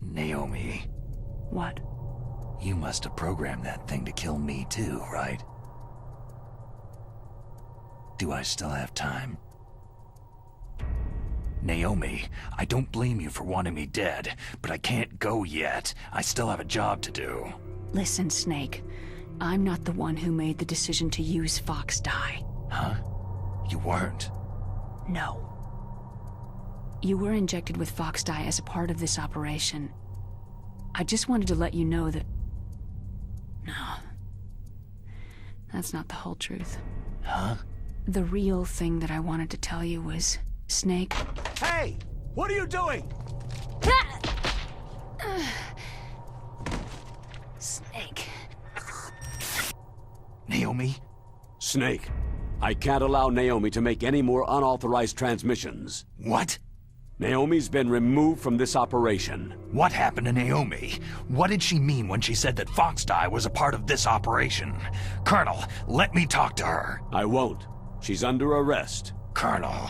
Naomi. What? You must have programmed that thing to kill me too, right? Do I still have time? Naomi, I don't blame you for wanting me dead, but I can't go yet. I still have a job to do. Listen, Snake. I'm not the one who made the decision to use Fox dye. Huh? You weren't? No. You were injected with Fox dye as a part of this operation. I just wanted to let you know that... No. That's not the whole truth. Huh? The real thing that I wanted to tell you was... Snake... Hey! What are you doing? Snake... Naomi? Snake, I can't allow Naomi to make any more unauthorized transmissions. What? Naomi's been removed from this operation. What happened to Naomi? What did she mean when she said that Fox dye was a part of this operation? Colonel, let me talk to her. I won't. She's under arrest. Colonel,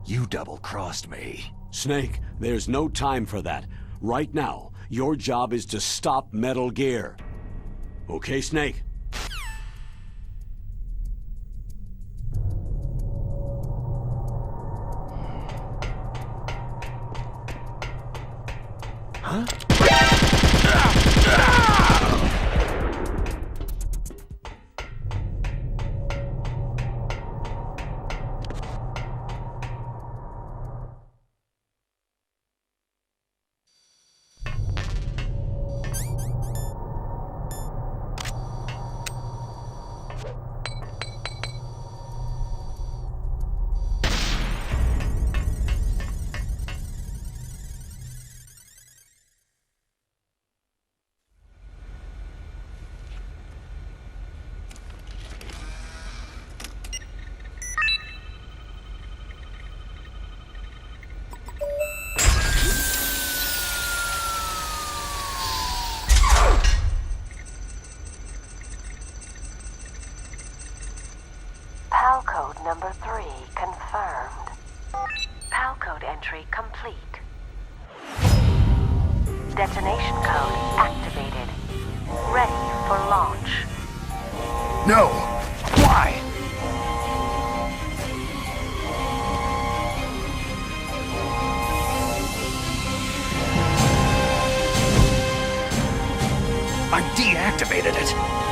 you double-crossed me. Snake, there's no time for that. Right now, your job is to stop Metal Gear. Okay, Snake? Huh? PAL code number 3 confirmed. PAL code entry complete. Detonation code activated. Ready for launch. No! Why? I deactivated it!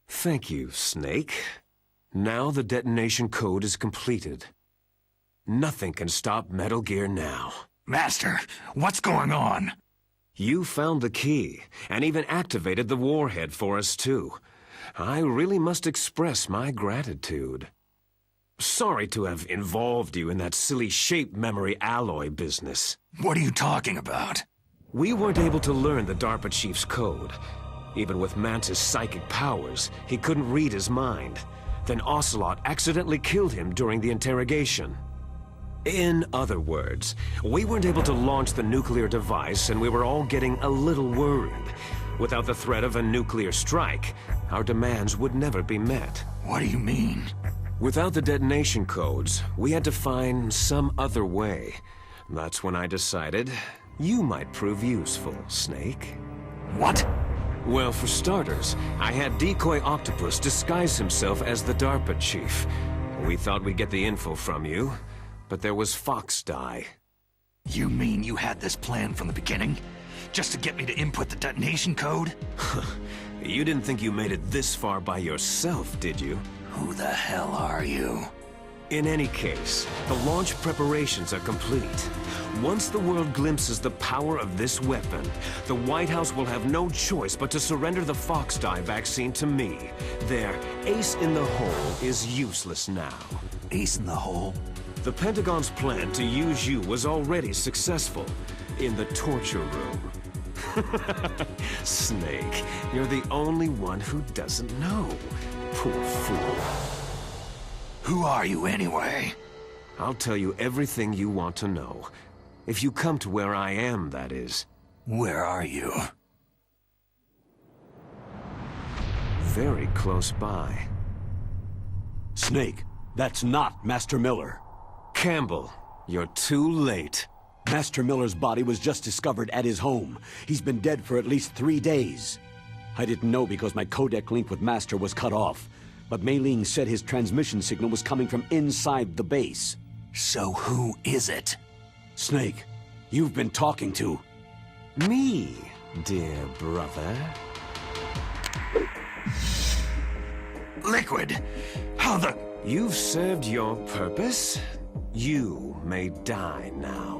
Thank you, Snake. Now the detonation code is completed. Nothing can stop Metal Gear now. Master, what's going on? You found the key, and even activated the warhead for us too. I really must express my gratitude. Sorry to have involved you in that silly shape memory alloy business. What are you talking about? We weren't able to learn the DARPA chief's code. Even with Mantis' psychic powers, he couldn't read his mind. Then Ocelot accidentally killed him during the interrogation. In other words, we weren't able to launch the nuclear device, and we were all getting a little worried. Without the threat of a nuclear strike, our demands would never be met. What do you mean? Without the detonation codes, we had to find some other way. That's when I decided you might prove useful, Snake. What? Well, for starters, I had Decoy Octopus disguise himself as the DARPA chief. We thought we'd get the info from you, but there was Fox dye. You mean you had this plan from the beginning? Just to get me to input the detonation code? You didn't think you made it this far by yourself, did you? Who the hell are you? In any case, the launch preparations are complete. Once the world glimpses the power of this weapon, the White House will have no choice but to surrender the Fox dye vaccine to me. Their ace in the hole is useless now. Ace in the hole? The Pentagon's plan to use you was already successful in the torture room. Snake, you're the only one who doesn't know. Poor fool. Who are you anyway? I'll tell you everything you want to know. If you come to where I am, that is. Where are you? Very close by. Snake, that's not Master Miller. Campbell, you're too late. Master Miller's body was just discovered at his home. He's been dead for at least 3 days. I didn't know because my codec link with Master was cut off. But Mei Ling said his transmission signal was coming from inside the base. So who is it? Snake, you've been talking to... Me, dear brother. Liquid! How the... You've served your purpose. You may die now.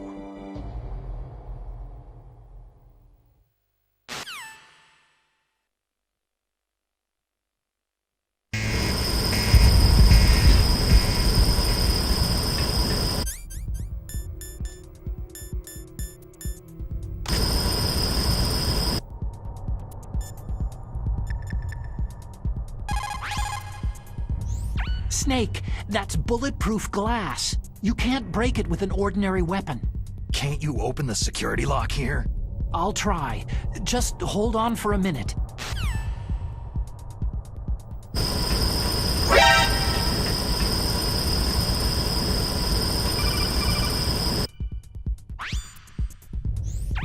Snake, that's bulletproof glass. You can't break it with an ordinary weapon. Can't you open the security lock here? I'll try. Just hold on for a minute.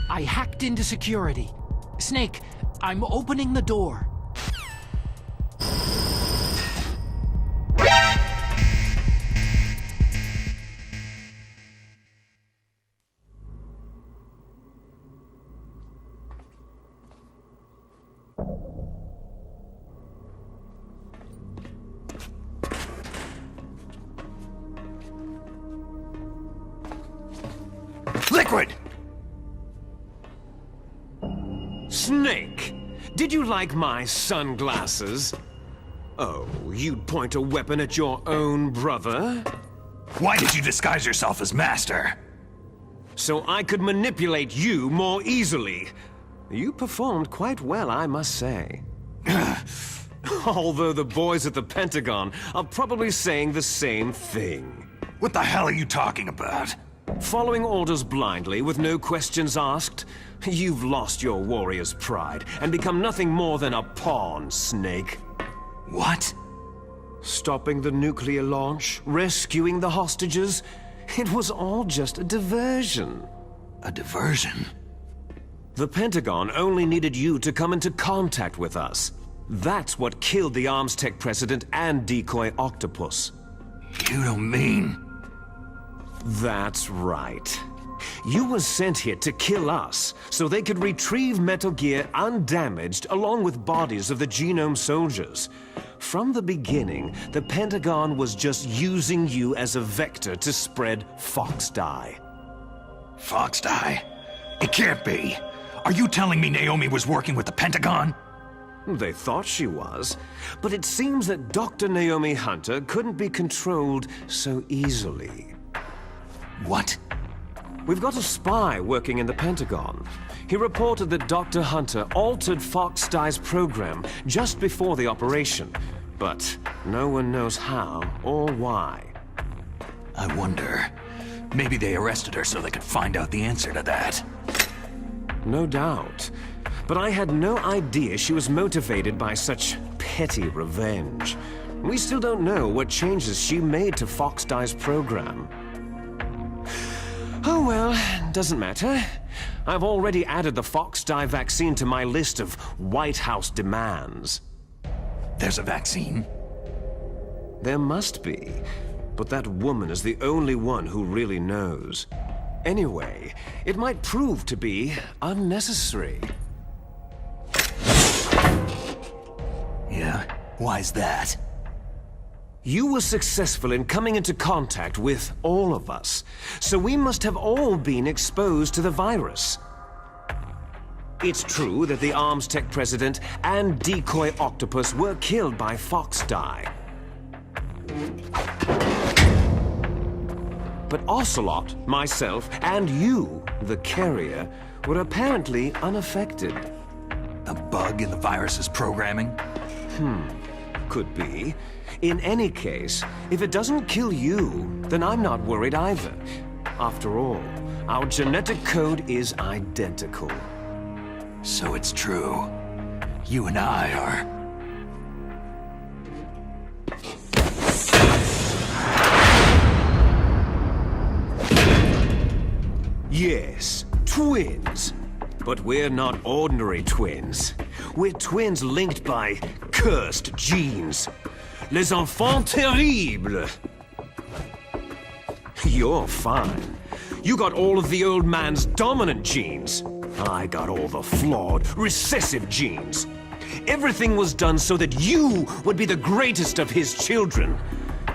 I hacked into security. Snake, I'm opening the door. Liquid! Snake, did you like my sunglasses? Oh, you'd point a weapon at your own brother? Why did you disguise yourself as Master? So I could manipulate you more easily. You performed quite well, I must say. Although the boys at the Pentagon are probably saying the same thing. What the hell are you talking about? Following orders blindly with no questions asked? You've lost your warrior's pride and become nothing more than a pawn, Snake. What? Stopping the nuclear launch, rescuing the hostages, it was all just a diversion. A diversion? The Pentagon only needed you to come into contact with us. That's what killed the Arms Tech president and decoy Octopus. You don't mean... That's right. You were sent here to kill us, so they could retrieve Metal Gear undamaged along with bodies of the Genome soldiers. From the beginning, the Pentagon was just using you as a vector to spread Fox Dye. Fox Dye? It can't be! Are you telling me Naomi was working with the Pentagon? They thought she was, but it seems that Dr. Naomi Hunter couldn't be controlled so easily. What? We've got a spy working in the Pentagon. He reported that Dr. Hunter altered Fox Dye's program just before the operation, but no one knows how or why. I wonder... maybe they arrested her so they could find out the answer to that. No doubt. But I had no idea she was motivated by such petty revenge. We still don't know what changes she made to Fox Dye's program. Oh well, doesn't matter. I've already added the Fox Dye vaccine to my list of White House demands. There's a vaccine? There must be, but that woman is the only one who really knows. Anyway, it might prove to be unnecessary. Yeah? Why's that? You were successful in coming into contact with all of us, so we must have all been exposed to the virus. It's true that the Arms Tech president and decoy Octopus were killed by Fox Dye. But Ocelot, myself, and you, the carrier, were apparently unaffected. A bug in the virus's programming? Could be. In any case, if it doesn't kill you, then I'm not worried either. After all, our genetic code is identical. So it's true. You and I are... Yes, twins. But we're not ordinary twins. We're twins linked by cursed genes. Les enfants terribles. You're fine. You got all of the old man's dominant genes. I got all the flawed, recessive genes. Everything was done so that you would be the greatest of his children.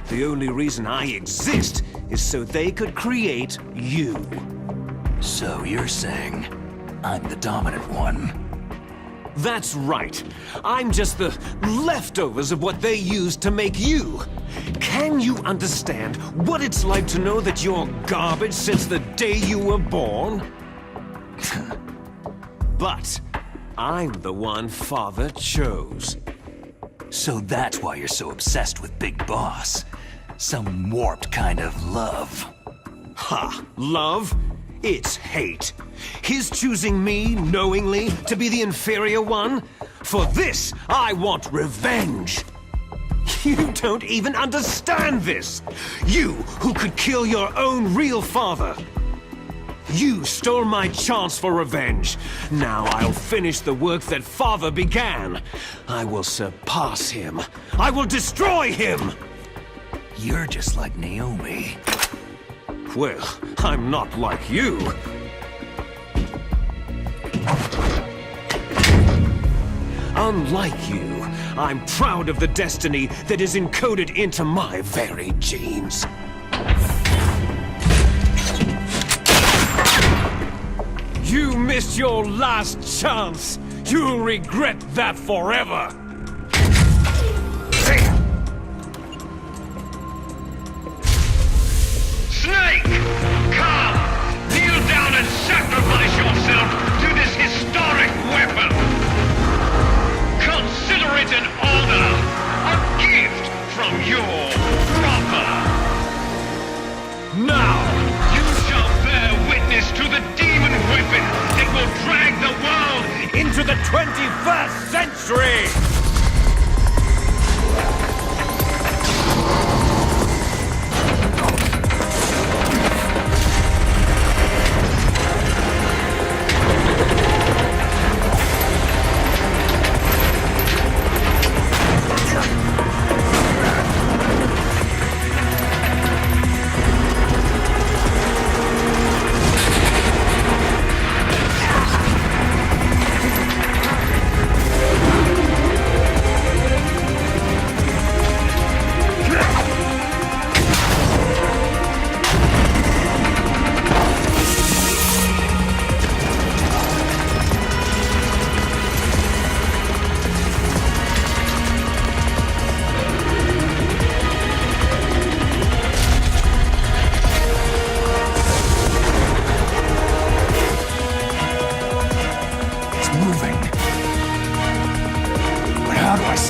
The only reason I exist is so they could create you. So you're saying I'm the dominant one? That's right. I'm just the leftovers of what they used to make you. Can you understand what it's like to know that you're garbage since the day you were born? But I'm the one Father chose. So that's why you're so obsessed with Big Boss. Some warped kind of love. Ha! Love? It's hate. His choosing me, knowingly, to be the inferior one? For this, I want revenge. You don't even understand this. You, who could kill your own real father. You stole my chance for revenge. Now I'll finish the work that Father began. I will surpass him. I will destroy him! You're just like Naomi. Well, I'm not like you. Unlike you, I'm proud of the destiny that is encoded into my very genes. You missed your last chance. You'll regret that forever. Snake! Come! Kneel down and sacrifice yourself to this historic weapon! Consider it an honor, a gift from your brother! Now! You shall bear witness to the demon weapon that will drag the world Into the 21st century!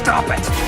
Stop it!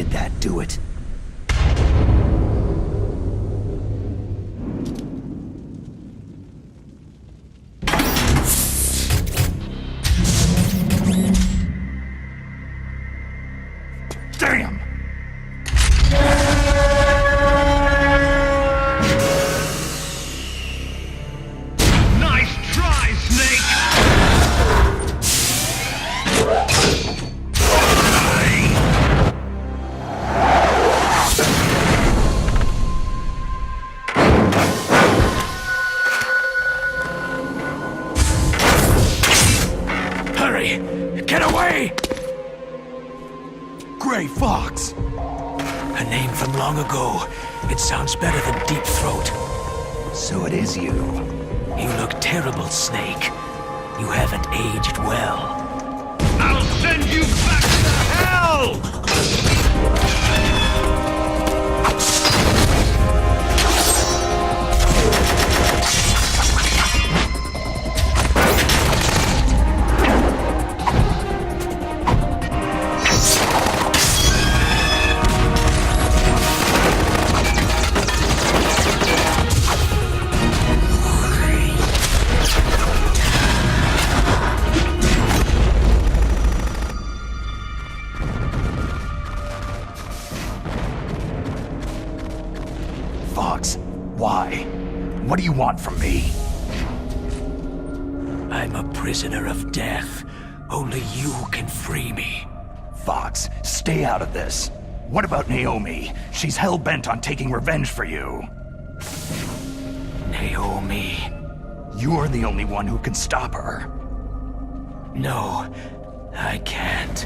did that do it? Damn! Nice try, Snake! Hurry! Get away! Gray Fox! A name from long ago. It sounds better than Deep Throat. So it is you. You look terrible, Snake. You haven't aged well. I'll send you back to hell! Fox, why? What do you want from me? I'm a prisoner of death. Only you can free me. Fox, stay out of this. What about Naomi? She's hell-bent on taking revenge for you. Naomi. You're the only one who can stop her. No, I can't.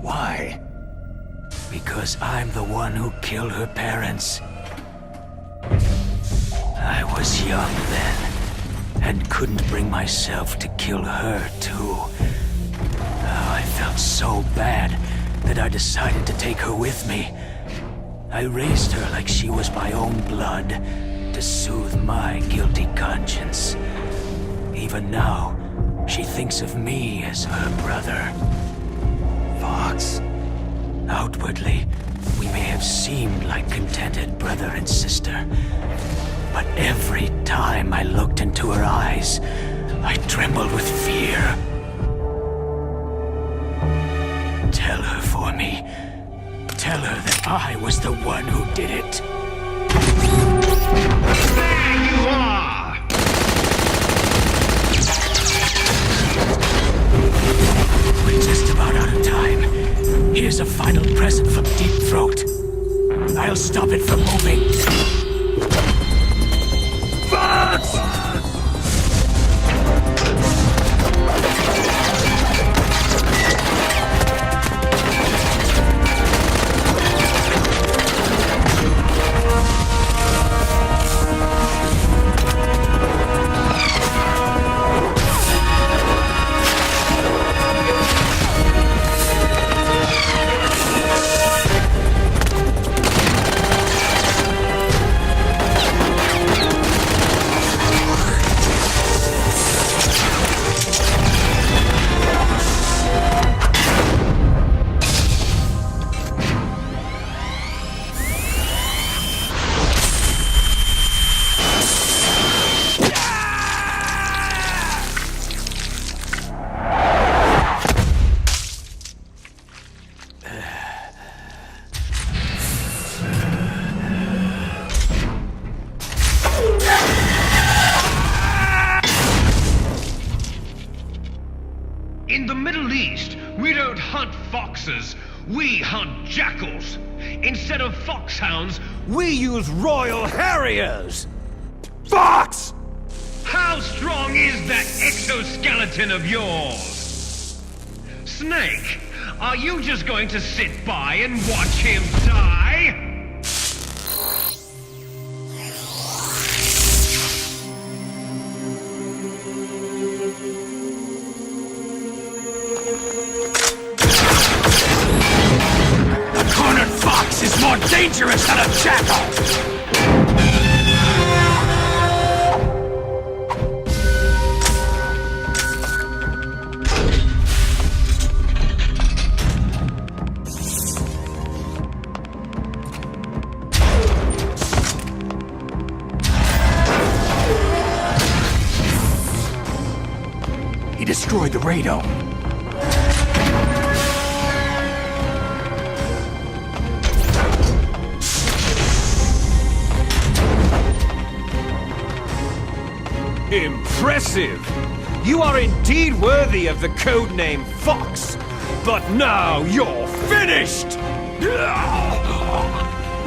Why? Because I'm the one who killed her parents. I was young then, and couldn't bring myself to kill her, too. Oh, I felt so bad that I decided to take her with me. I raised her like she was my own blood, to soothe my guilty conscience. Even now, she thinks of me as her brother. Fox. Outwardly, we may have seemed like contented brother and sister, but every time I looked into her eyes, I trembled with fear. Tell her for me. Tell her that I was the one who did it. There you are! We're just about out of time. Here's a final present from Deep Throat. I'll stop it from moving. Fox! In the Middle East, we don't hunt foxes, we hunt jackals. Instead of foxhounds, We use Royal Harriers! Fox! how strong is that exoskeleton of yours? Snake, are you just going to sit by and watch him die? A cornered fox is more dangerous than a jackal! destroyed the radome. Impressive! You are indeed worthy of the codename Fox. But now you're finished!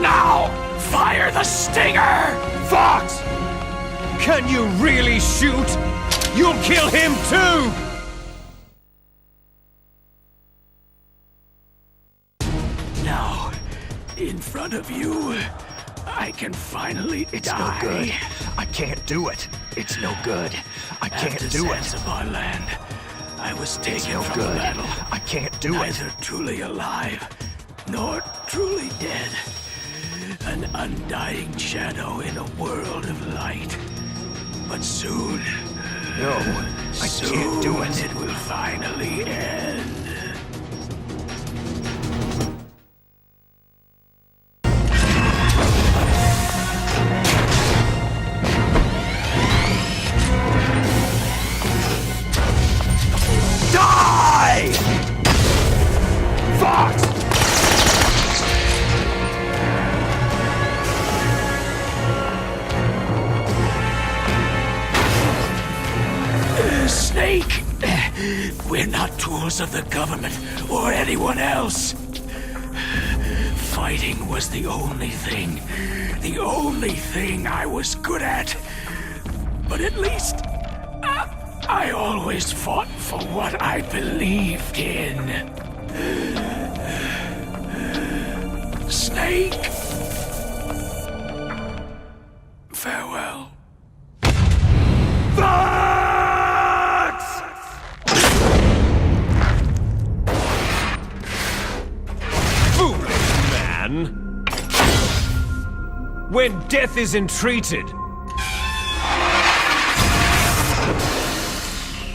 Now, fire the stinger! Fox! Can you really shoot? You'll kill him too! Now, in front of you, I can finally die. No good. I can't do it. It's no good. I can't do it. Zanzibar land, I was taken No from the good. battle. I can't do it. Neither truly alive, nor truly dead. An undying shadow in a world of light. But soon, No, I can't do it. It will finally end. Die! Fox! Snake! We're not tools of the government or anyone else. Fighting was the only thing I was good at. But at least, I always fought for what I believed in. Snake! Farewell. When death is entreated,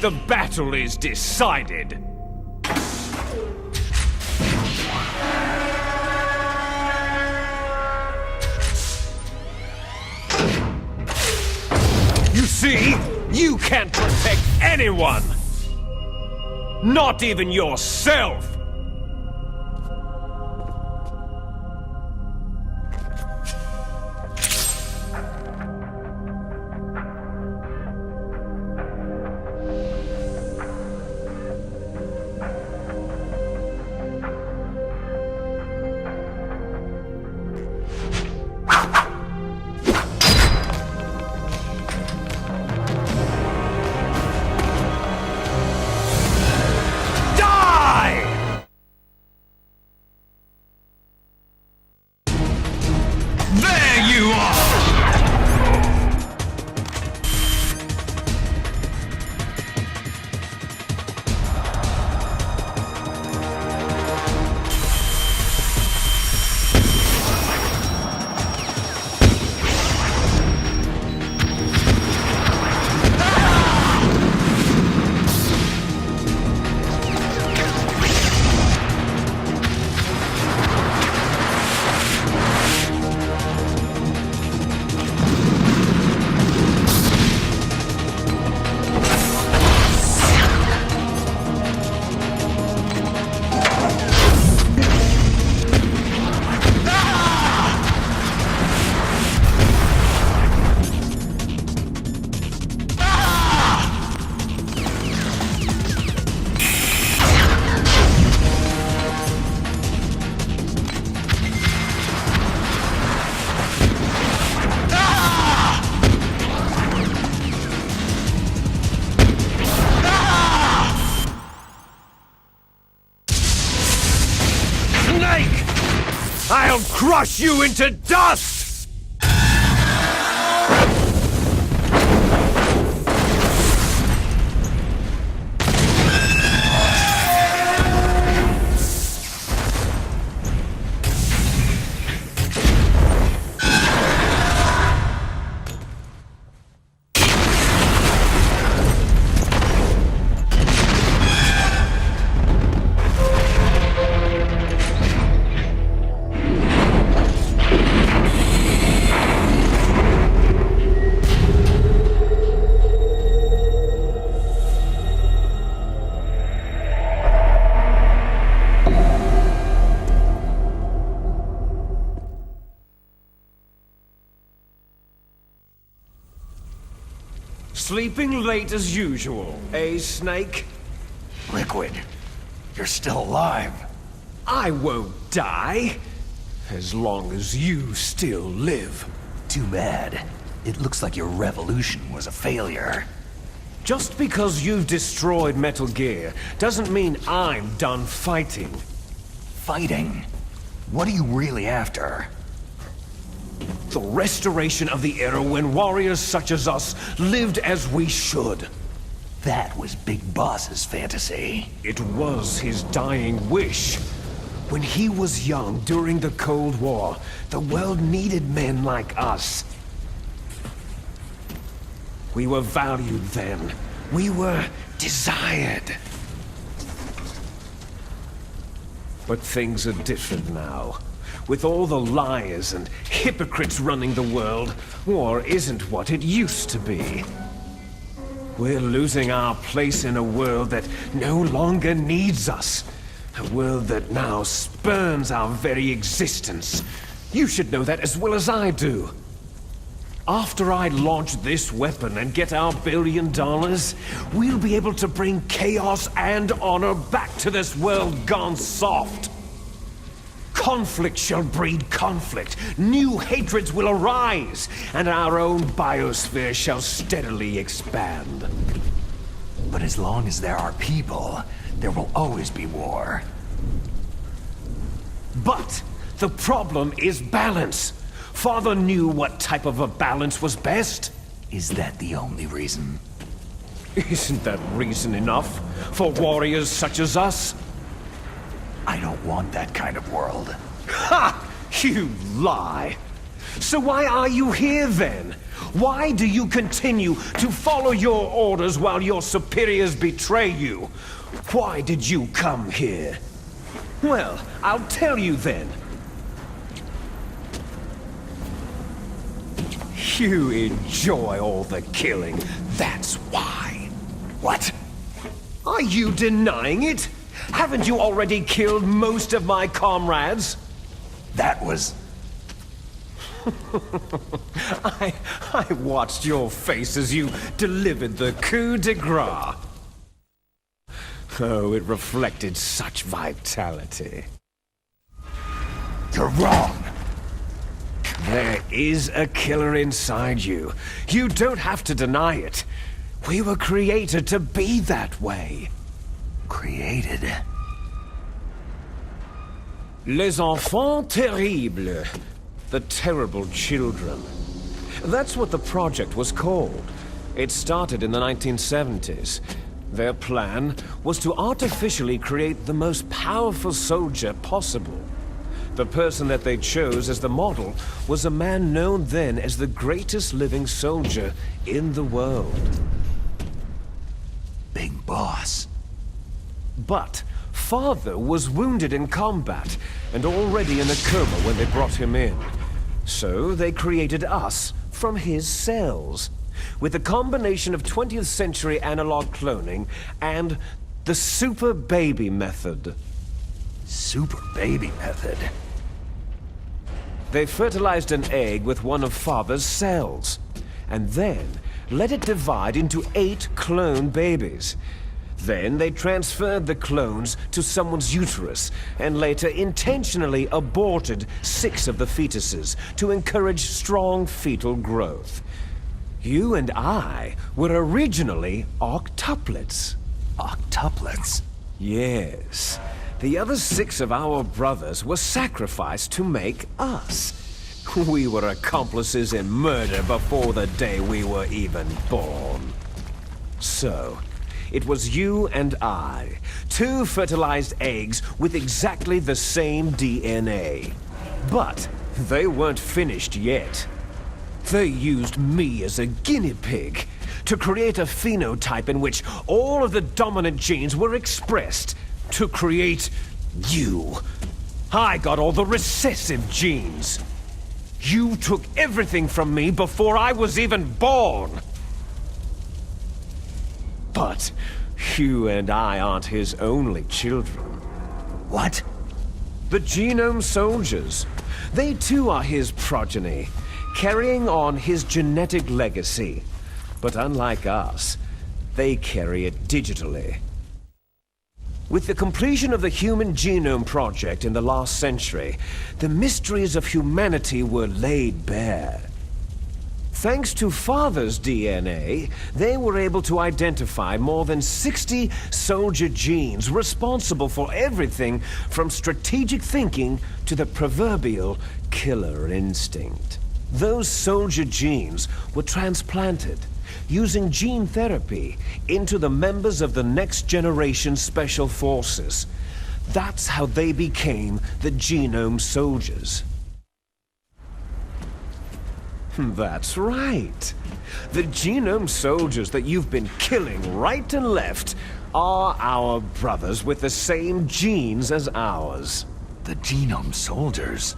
the battle is decided. You see, you can't protect anyone. Not even yourself. I'll crush you into dust! Sleeping late as usual, eh, Snake? Liquid, you're still alive. I won't die. As long as you still live. Too bad. It looks like your revolution was a failure. Just because you've destroyed Metal Gear doesn't mean I'm done fighting. Fighting? What are you really after? The restoration of the era when warriors such as us lived as we should. That was Big Boss's fantasy. It was his dying wish. When he was young during the Cold War, the world needed men like us. We were valued then. We were desired. But things are different now. With all the liars and hypocrites running the world, war isn't what it used to be. We're losing our place in a world that no longer needs us. A world that now spurns our very existence. You should know that as well as I do. After I launch this weapon and get our $1 billion, we'll be able to bring chaos and honor back to this world gone soft. Conflict shall breed conflict. New hatreds will arise, and our own biosphere shall steadily expand. But as long as there are people, there will always be war. But the problem is balance. Father knew what type of a balance was best. Is that the only reason? Isn't that reason enough for warriors such as us? I don't want that kind of world. Ha! You lie! So why are you here then? Why do you continue to follow your orders while your superiors betray you? Why did you come here? Well, I'll tell you then. You enjoy all the killing, that's why. What? Are you denying it? Haven't you already killed most of my comrades? That was... I watched your face as you delivered the coup de grace. Oh, it reflected such vitality. You're wrong! There is a killer inside you. You don't have to deny it. We were created to be that way. Created? Les enfants terribles. The terrible children. That's what the project was called. It started in the 1970s. Their plan was to artificially create the most powerful soldier possible. The person that they chose as the model was a man known then as the greatest living soldier in the world. Big Boss. But Father was wounded in combat and already in a coma when they brought him in. So they created us from his cells, with a combination of 20th century analog cloning and the super baby method. Super baby method? They fertilized an egg with one of Father's cells, and then let it divide into 8 clone babies. Then they transferred the clones to someone's uterus, and later intentionally aborted 6 of the fetuses to encourage strong fetal growth. You and I were originally octuplets. Octuplets? Yes. The other 6 of our brothers were sacrificed to make us. We were accomplices in murder before the day we were even born. So, it was you and I, 2 fertilized eggs with exactly the same DNA. But they weren't finished yet. They used me as a guinea pig to create a phenotype in which all of the dominant genes were expressed to create you. I got all the recessive genes. You took everything from me before I was even born. But you and I aren't his only children. What? The Genome Soldiers. They too are his progeny, carrying on his genetic legacy. But unlike us, they carry it digitally. With the completion of the Human Genome Project in the last century, the mysteries of humanity were laid bare. Thanks to Father's DNA, they were able to identify more than 60 soldier genes responsible for everything from strategic thinking to the proverbial killer instinct. Those soldier genes were transplanted using gene therapy into the members of the next generation special forces. That's how they became the Genome Soldiers. That's right. The Genome Soldiers that you've been killing right and left are our brothers with the same genes as ours. The Genome Soldiers?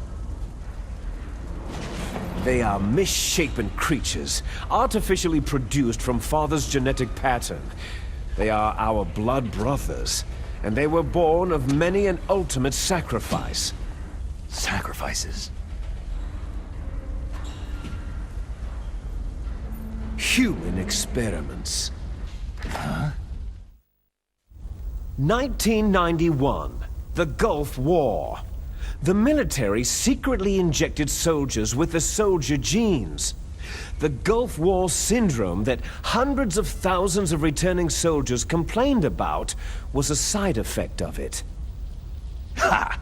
They are misshapen creatures, artificially produced from Father's genetic pattern. They are our blood brothers, and they were born of many an ultimate sacrifice. Sacrifices? Human experiments. Huh? 1991, the Gulf War. The military secretly injected soldiers with the soldier genes. The Gulf War syndrome that hundreds of thousands of returning soldiers complained about was a side effect of it. Ha!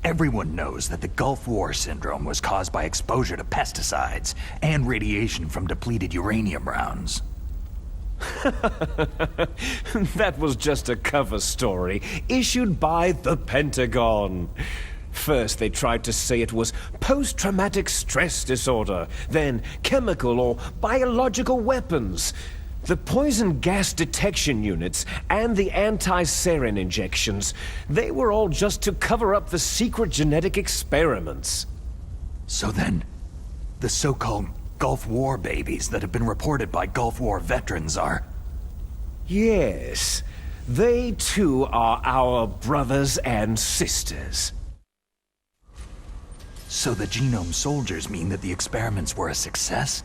Everyone knows that the Gulf War syndrome was caused by exposure to pesticides and radiation from depleted uranium rounds. That was just a cover story issued by the Pentagon. First, they tried to say it was post-traumatic stress disorder, then chemical or biological weapons. The poison gas detection units and the anti-sarin injections, they were all just to cover up the secret genetic experiments. So then, the so-called Gulf War babies that have been reported by Gulf War veterans are... Yes, they too are our brothers and sisters. So the Genome Soldiers mean that the experiments were a success?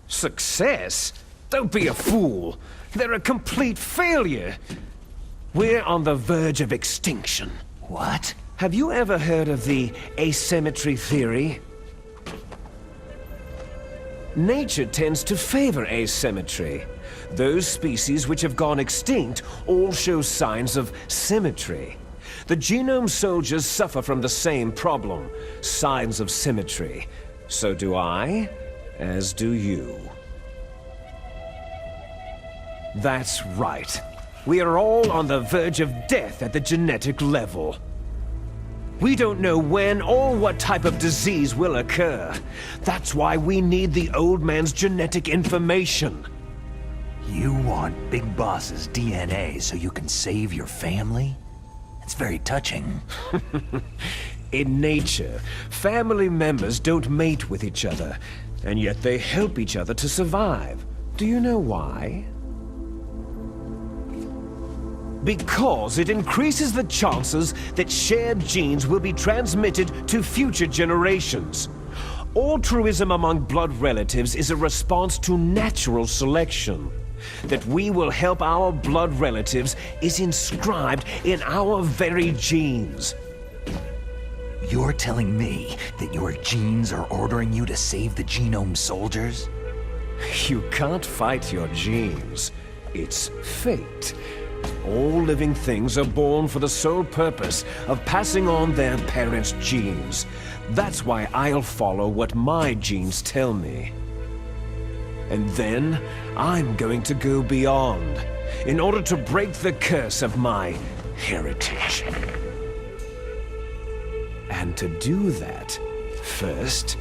Success? Don't be a fool. They're a complete failure. We're on the verge of extinction. What? Have you ever heard of the asymmetry theory? Nature tends to favor asymmetry. Those species which have gone extinct all show signs of symmetry. The Genome Soldiers suffer from the same problem, signs of symmetry. So do I, as do you. That's right. We are all on the verge of death at the genetic level. We don't know when or what type of disease will occur. That's why we need the old man's genetic information. You want Big Boss's DNA so you can save your family? It's very touching. In nature, family members don't mate with each other, and yet they help each other to survive. Do you know why? Because it increases the chances that shared genes will be transmitted to future generations. Altruism among blood relatives is a response to natural selection. That we will help our blood relatives is inscribed in our very genes. You're telling me that your genes are ordering you to save the Genome Soldiers? You can't fight your genes. It's fate. All living things are born for the sole purpose of passing on their parents' genes. That's why I'll follow what my genes tell me. And then, I'm going to go beyond, in order to break the curse of my heritage. And to do that, first,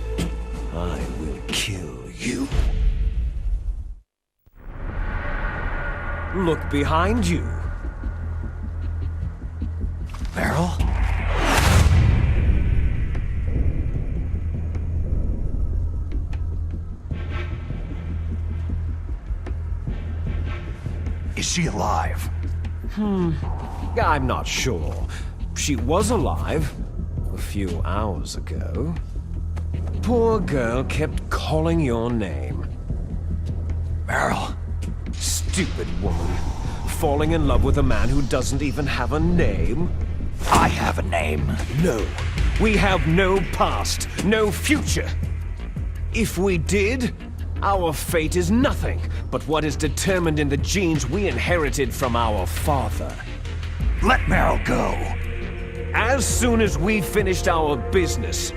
I will kill you. Look behind you. Meryl? Is she alive? I'm not sure. She was alive a few hours ago. Poor girl kept calling your name. Meryl. Stupid woman. Falling in love with a man who doesn't even have a name? I have a name. No. We have no past, no future. If we did, our fate is nothing but what is determined in the genes we inherited from our father. Let Meryl go. As soon as we finished our business,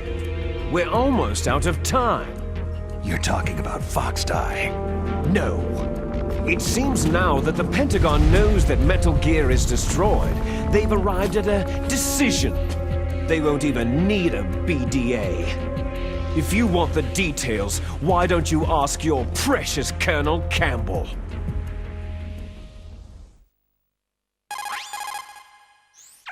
we're almost out of time. You're talking about Fox Die. No. It seems now that the Pentagon knows that Metal Gear is destroyed. They've arrived at a decision. They won't even need a BDA. If you want the details, why don't you ask your precious Colonel Campbell?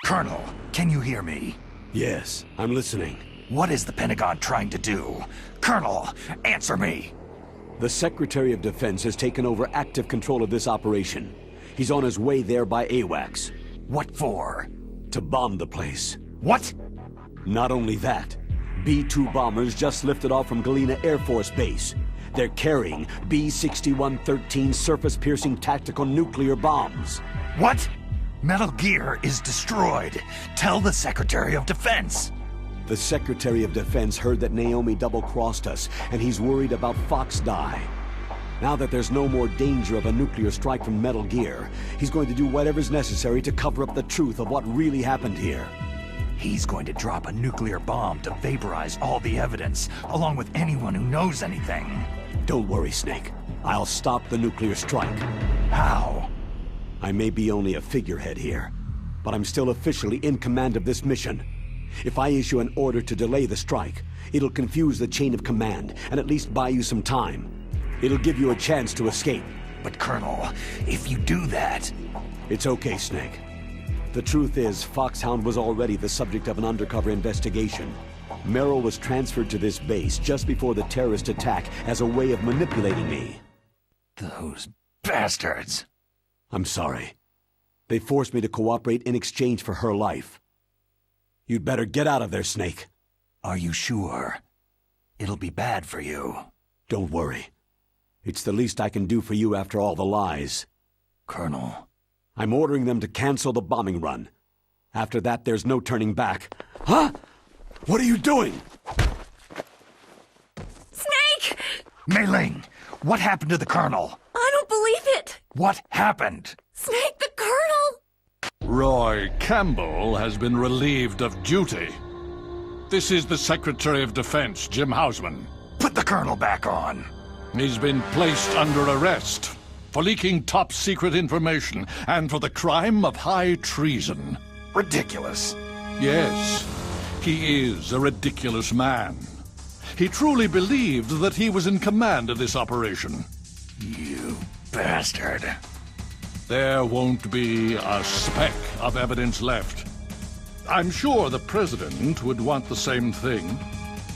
Colonel, can you hear me? Yes, I'm listening. What is the Pentagon trying to do? Colonel, answer me! The Secretary of Defense has taken over active control of this operation. He's on his way there by AWACS. What for? To bomb the place. What? Not only that, B-2 bombers just lifted off from Galena Air Force Base. They're carrying B-6113 surface-piercing tactical nuclear bombs. What? Metal Gear is destroyed. Tell the Secretary of Defense. The Secretary of Defense heard that Naomi double-crossed us, and he's worried about Fox Die. Now that there's no more danger of a nuclear strike from Metal Gear, he's going to do whatever's necessary to cover up the truth of what really happened here. He's going to drop a nuclear bomb to vaporize all the evidence, along with anyone who knows anything. Don't worry, Snake. I'll stop the nuclear strike. How? I may be only a figurehead here, but I'm still officially in command of this mission. If I issue an order to delay the strike, it'll confuse the chain of command and at least buy you some time. It'll give you a chance to escape. But Colonel, if you do that... It's okay, Snake. The truth is, Foxhound was already the subject of an undercover investigation. Merrill was transferred to this base just before the terrorist attack as a way of manipulating me. Those bastards! I'm sorry. They forced me to cooperate in exchange for her life. You'd better get out of there, Snake. Are you sure? It'll be bad for you. Don't worry. It's the least I can do for you after all the lies. Colonel. I'm ordering them to cancel the bombing run. After that, there's no turning back. Huh? What are you doing? Snake! Mei Ling, what happened to the Colonel? I don't believe it! What happened? Snake, the Colonel! Roy Campbell has been relieved of duty. This is the Secretary of Defense, Jim Hausman. Put the Colonel back on. He's been placed under arrest for leaking top-secret information and for the crime of high treason. Ridiculous. Yes, he is a ridiculous man. He truly believed that he was in command of this operation. You bastard. There won't be a speck of evidence left. I'm sure the President would want the same thing.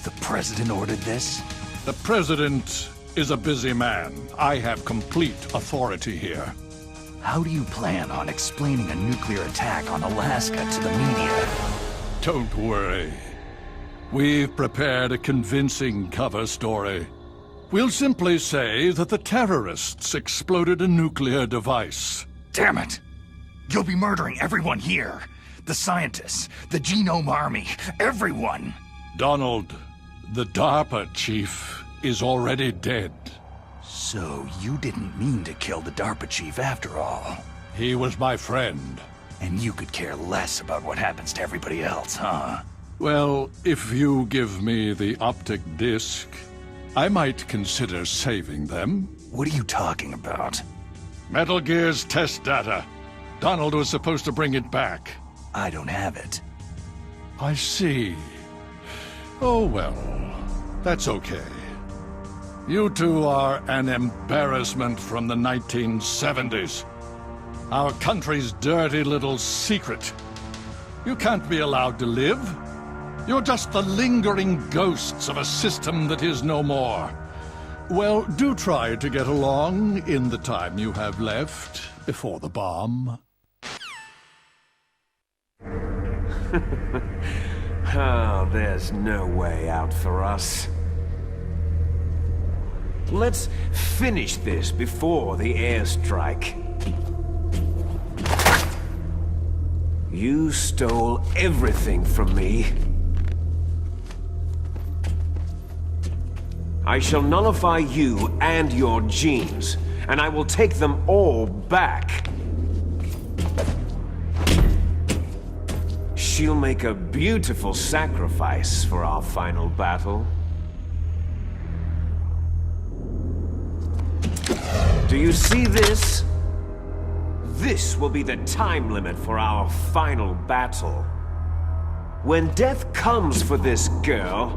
The President ordered this? The President is a busy man. I have complete authority here. How do you plan on explaining a nuclear attack on Alaska to the media? Don't worry. We've prepared a convincing cover story. We'll simply say that the terrorists exploded a nuclear device. Damn it! You'll be murdering everyone here. The scientists, the Genome Army, everyone! Donald, the DARPA chief, is already dead. So you didn't mean to kill the DARPA chief after all? He was my friend. And you could care less about what happens to everybody else, huh? Well, if you give me the optic disc, I might consider saving them. What are you talking about? Metal Gear's test data. Donald was supposed to bring it back. I don't have it. I see. Oh well, that's okay. You two are an embarrassment from the 1970s. Our country's dirty little secret. You can't be allowed to live. You're just the lingering ghosts of a system that is no more. Well, do try to get along in the time you have left before the bomb. Oh, there's no way out for us. Let's finish this before the airstrike. You stole everything from me. I shall nullify you and your genes, and I will take them all back. She'll make a beautiful sacrifice for our final battle. Do you see this? This will be the time limit for our final battle. When death comes for this girl,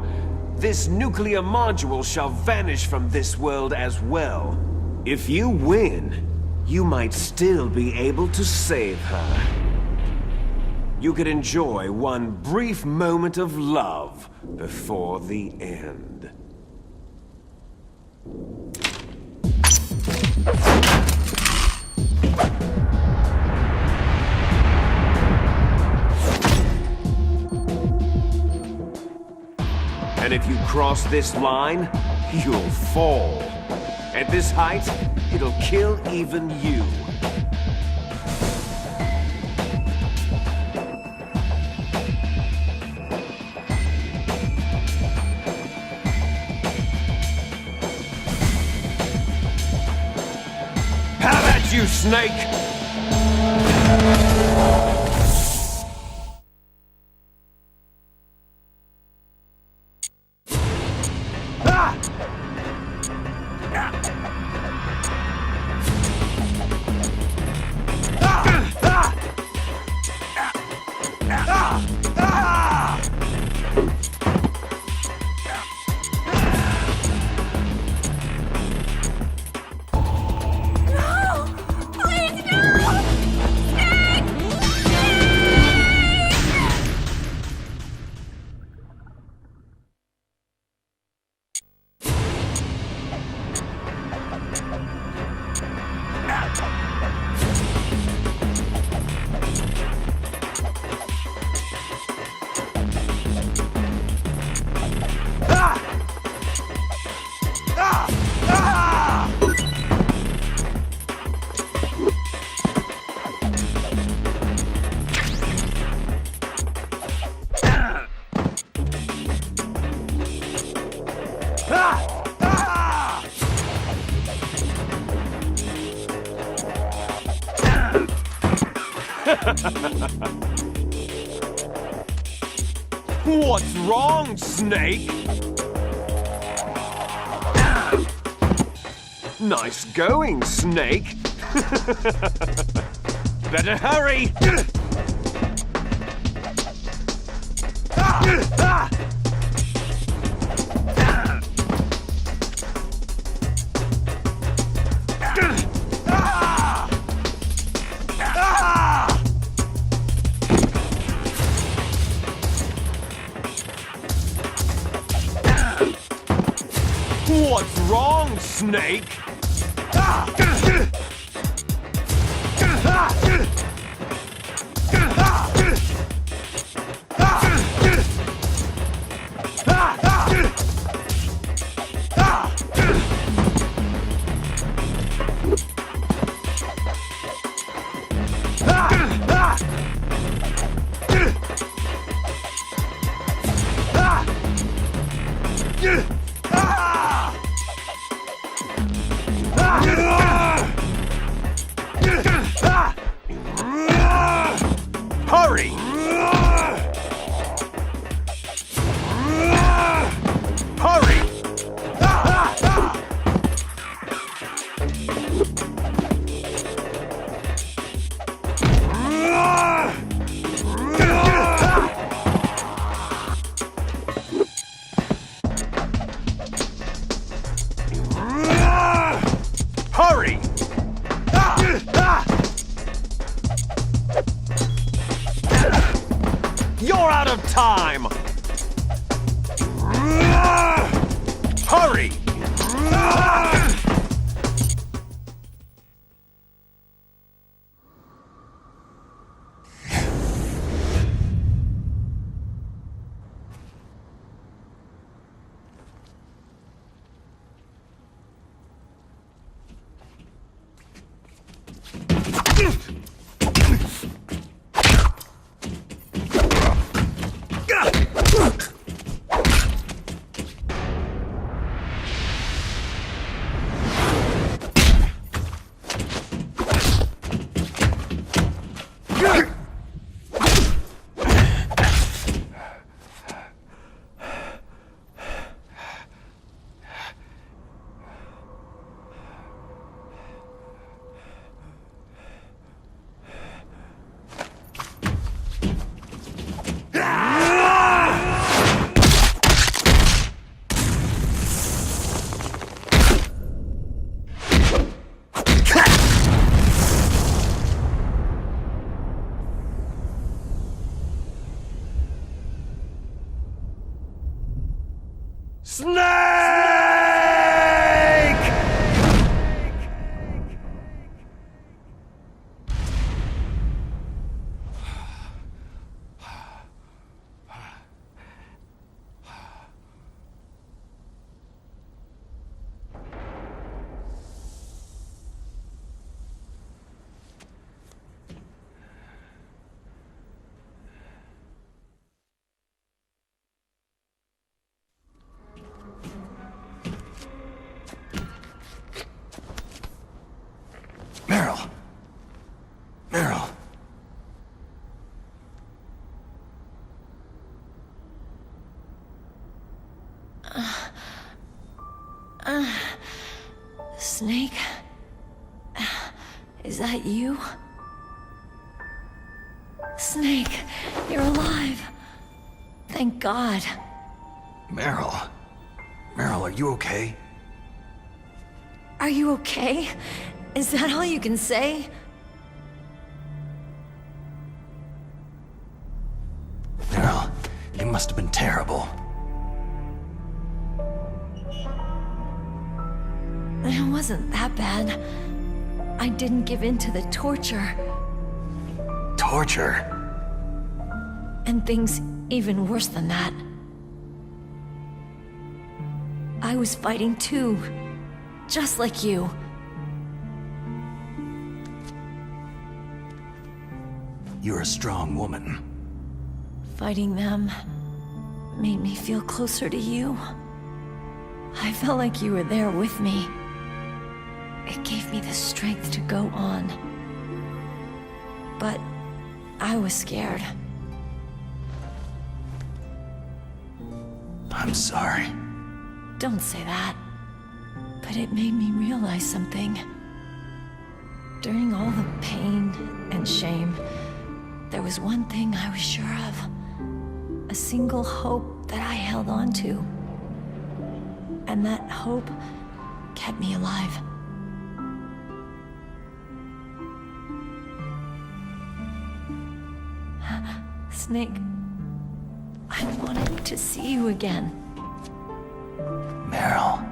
this nuclear module shall vanish from this world as well. If you win, you might still be able to save her. You could enjoy one brief moment of love before the end. And if you cross this line, you'll fall. At this height, it'll kill even you. Have at you, Snake! What's wrong, Snake? Nice going, Snake. Better hurry! What's wrong, Snake? Hurry! Hurry! Hurry! You're out of time! Hurry! Snake! Meryl! Meryl! Snake? Is that you? Snake, you're alive. Thank God. Meryl? Meryl, are you okay? Are you okay? Is that all you can say? Meryl, it must have been terrible. It wasn't that bad. I didn't give in to the torture. Torture? And things even worse than that. I was fighting too. Just like you. You're a strong woman. Fighting them made me feel closer to you. I felt like you were there with me. It gave me the strength to go on. But I was scared. I'm sorry. Don't say that. But it made me realize something. During all the pain and shame, there was one thing I was sure of. A single hope that I held on to. And that hope kept me alive. Snake, I wanted to see you again. Meryl.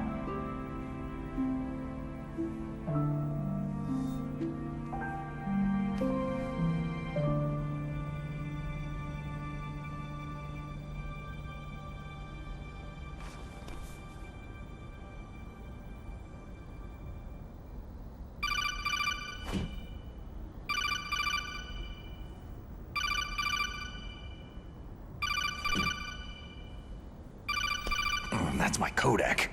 That's my codec.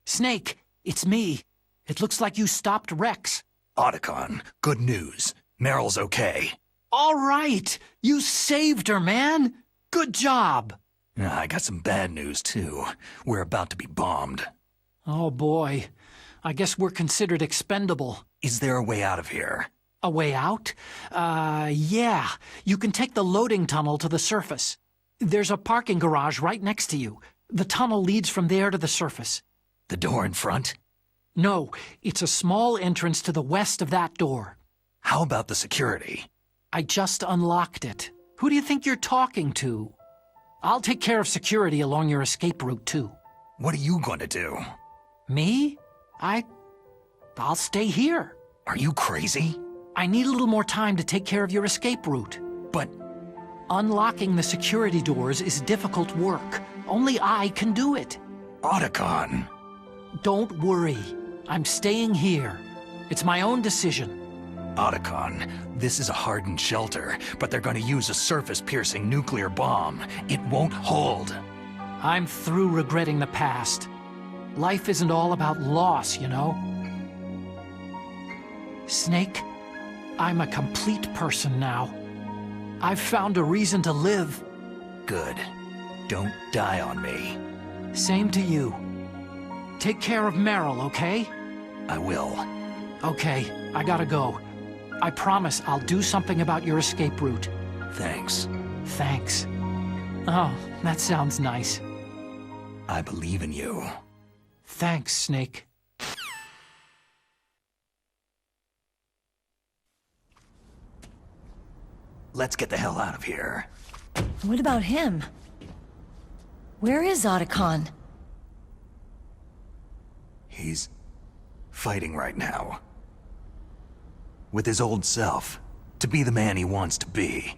Snake, it's me. It looks like you stopped Rex. Otacon, good news. Meryl's okay. All right! You saved her, man! Good job! I got some bad news, too. We're about to be bombed. Oh, boy. I guess we're considered expendable. Is there a way out of here? A way out? Yeah. You can take the loading tunnel to the surface. There's a parking garage right next to you. The tunnel leads from there to the surface. The door in front? No, it's a small entrance to the west of that door. How about the security? I just unlocked it. Who do you think you're talking to? I'll take care of security along your escape route, too. What are you going to do? Me? I'll stay here. Are you crazy? I need a little more time to take care of your escape route. But unlocking the security doors is difficult work. Only I can do it. Otacon! Don't worry. I'm staying here. It's my own decision. Otacon, this is a hardened shelter, but they're going to use a surface-piercing nuclear bomb. It won't hold. I'm through regretting the past. Life isn't all about loss, you know? Snake, I'm a complete person now. I've found a reason to live. Good. Don't die on me. Same to you. Take care of Meryl, okay? I will. Okay, I gotta go. I promise I'll do something about your escape route. Thanks. Thanks. Oh, that sounds nice. I believe in you. Thanks, Snake. let's get the hell out of here. What about him? Where is Otacon? He's fighting right now. With his old self. To be the man he wants to be.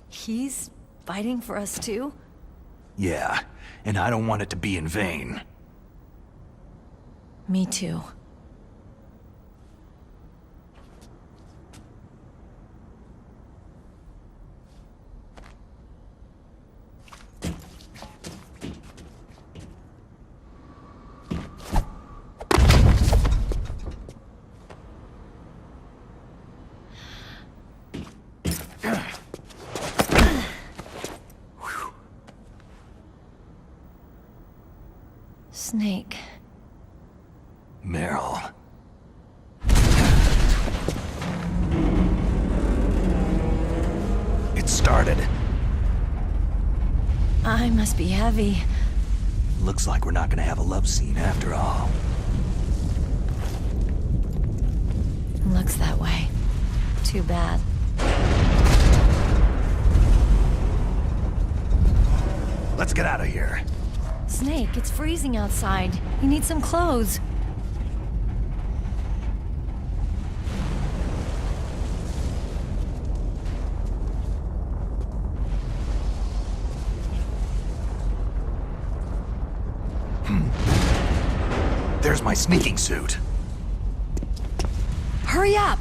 He's fighting for us too? Yeah, and I don't want it to be in vain. Me too. Snake. Meryl. It started. I must be heavy. Looks like we're not gonna have a love scene after all. Looks that way. Too bad. Let's get out of here. Snake, it's freezing outside. You need some clothes. There's my sneaking suit. Hurry up!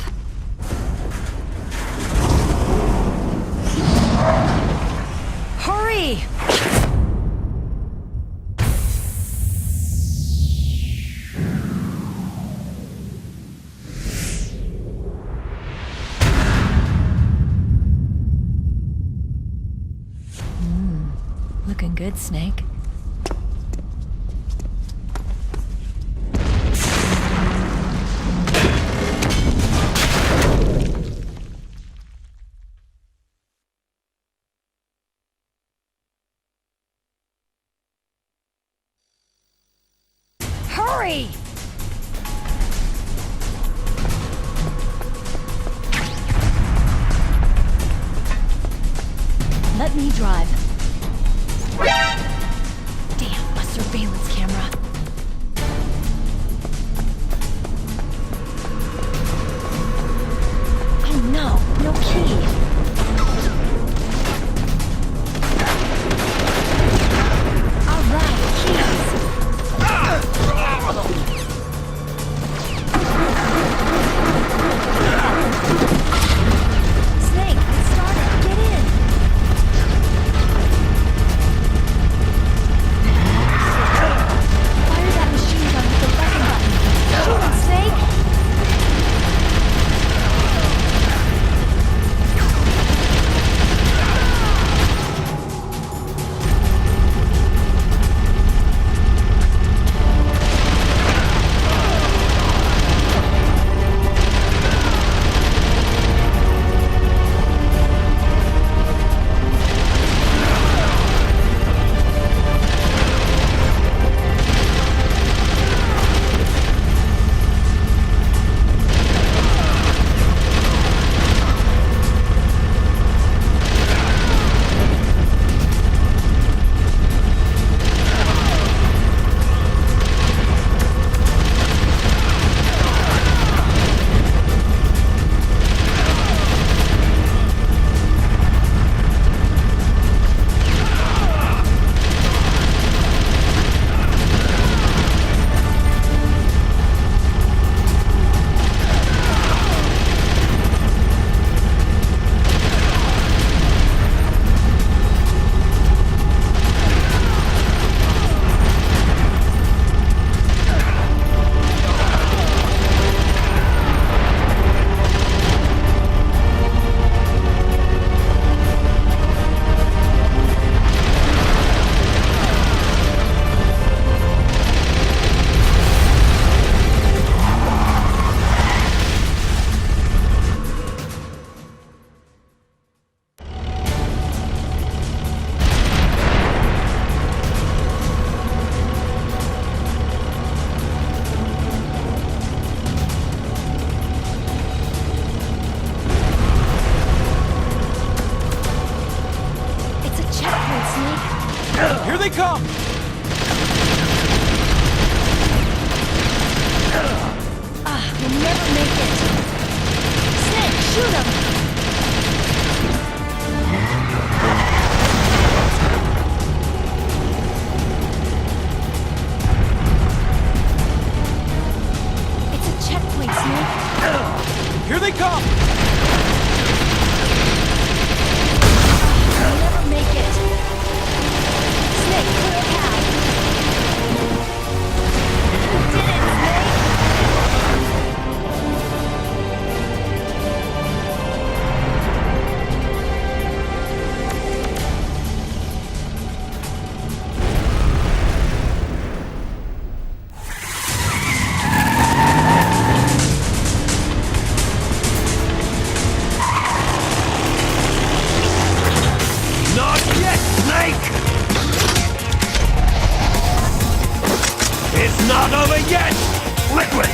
Hurry! Looking good, Snake. Hurry! Let me drive. Damn, a surveillance camera. Oh no, no key. All right, keys. Snake, it started. Get in. Fire that machine gun with the button button. Shoot him, Snake! they come! We'll never make it. Snake, shoot him! It's a checkpoint, Snake. Here they come! We'll never make it. Snake, clear a path. You did it, Snake! Not yet, Snake! It's not over yet! Liquid!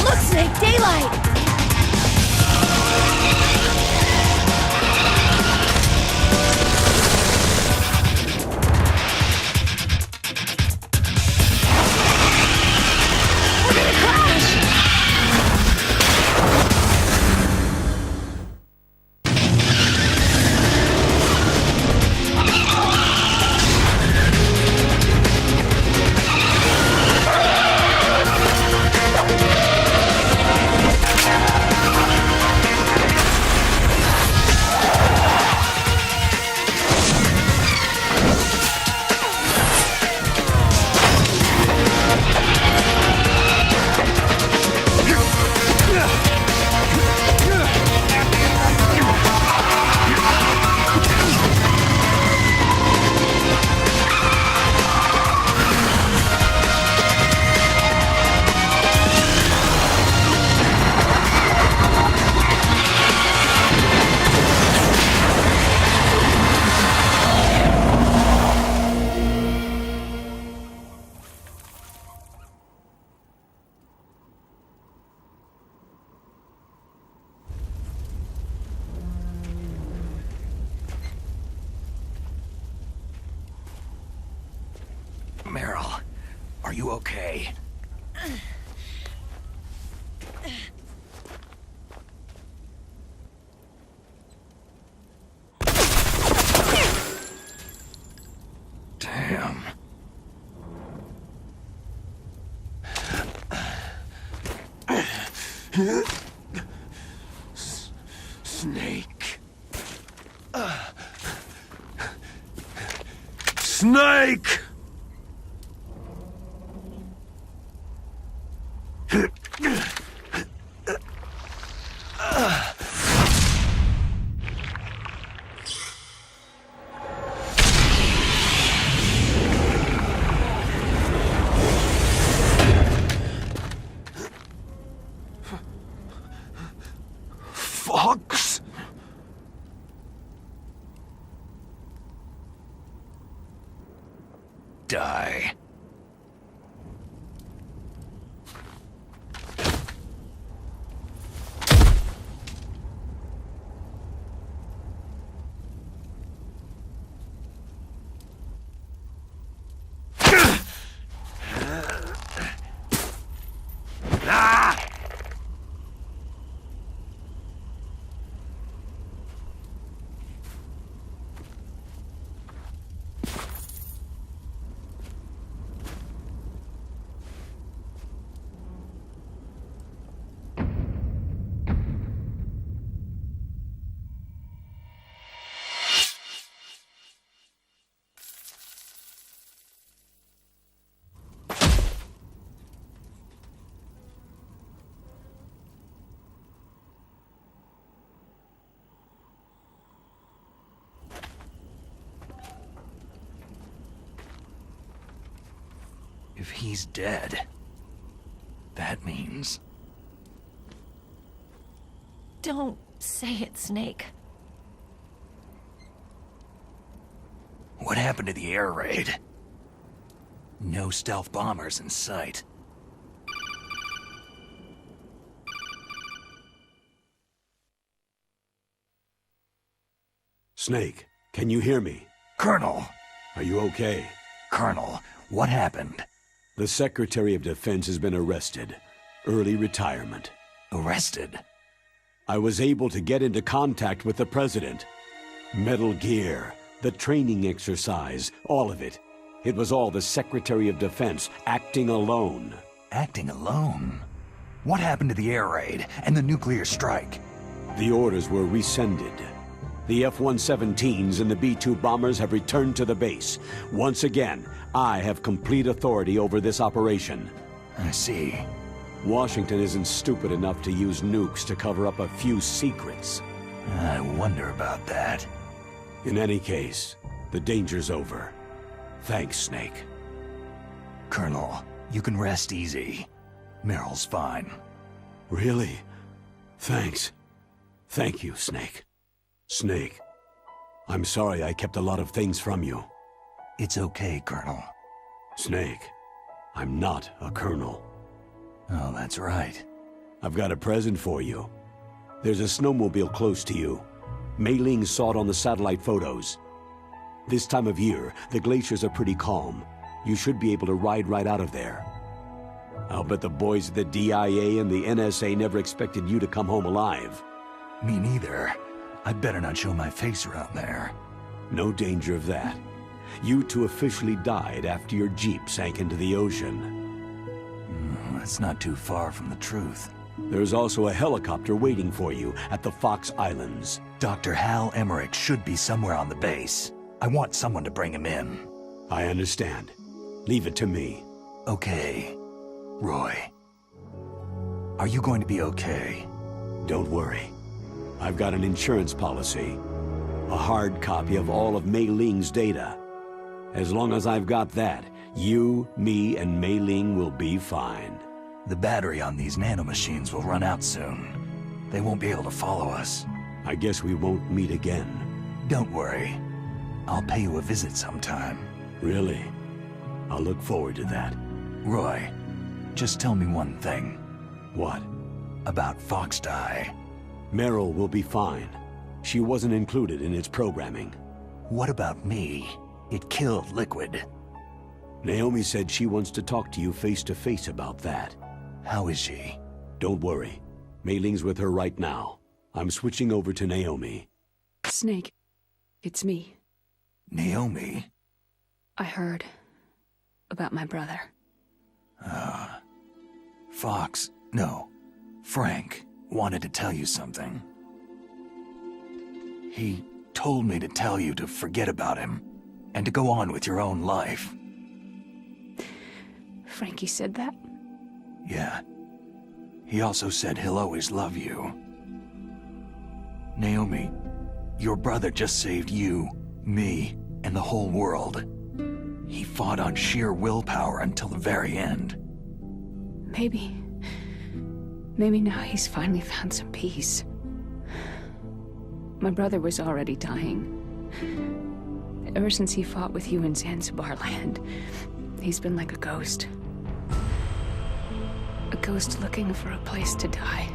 Look, Snake, daylight! We're gonna crash! Meryl, are you okay? Damn. Snake. Snake! Fox? Die. If he's dead, that means... Don't say it, Snake. What happened to the air raid? No stealth bombers in sight. Snake, can you hear me? Colonel! Are you okay? Colonel, what happened? The Secretary of Defense has been arrested. Early retirement. Arrested? I was able to get into contact with the President. Metal Gear, the training exercise, all of it. It was all the Secretary of Defense acting alone. Acting alone? What happened to the air raid and the nuclear strike? The orders were rescinded. The F-117s and the B-2 bombers have returned to the base. Once again, I have complete authority over this operation. I see. Washington isn't stupid enough to use nukes to cover up a few secrets. I wonder about that. In any case, the danger's over. Thanks, Snake. Colonel, you can rest easy. Meryl's fine. Really? Thanks. Thank you, Snake. Snake, I'm sorry I kept a lot of things from you. It's okay, Colonel. Snake, I'm not a colonel. Oh, that's right. I've got a present for you. There's a snowmobile close to you. Mei Ling saw it on the satellite photos. This time of year, the glaciers are pretty calm. You should be able to ride right out of there. I'll bet the boys at the DIA and the NSA never expected you to come home alive. Me neither. I'd better not show my face around there. No danger of that. You two officially died after your Jeep sank into the ocean. That's not too far from the truth. There's also a helicopter waiting for you at the Fox Islands. Dr. Hal Emmerich should be somewhere on the base. I want someone to bring him in. I understand. Leave it to me. Okay. Roy. Are you going to be okay? Don't worry. I've got an insurance policy. A hard copy of all of Mei Ling's data. As long as I've got that, you, me, and Mei Ling will be fine. The battery on these nanomachines will run out soon. They won't be able to follow us. I guess we won't meet again. Don't worry. I'll pay you a visit sometime. Really? I'll look forward to that. Roy, just tell me one thing. What? About Foxdie. Meryl will be fine. She wasn't included in its programming. What about me? It killed Liquid. Naomi said she wants to talk to you face-to-face about that. How is she? Don't worry. Mei Ling's with her right now. I'm switching over to Naomi. Snake, it's me. Naomi? I heard about my brother. Frank wanted to tell you something. He told me to tell you to forget about him and to go on with your own life. Frankie said that? Yeah. He also said he'll always love you. Naomi, your brother just saved you, me, and the whole world. He fought on sheer willpower until the very end. Maybe now he's finally found some peace. My brother was already dying. Ever since he fought with you in Zanzibar land, he's been like a ghost. A ghost looking for a place to die.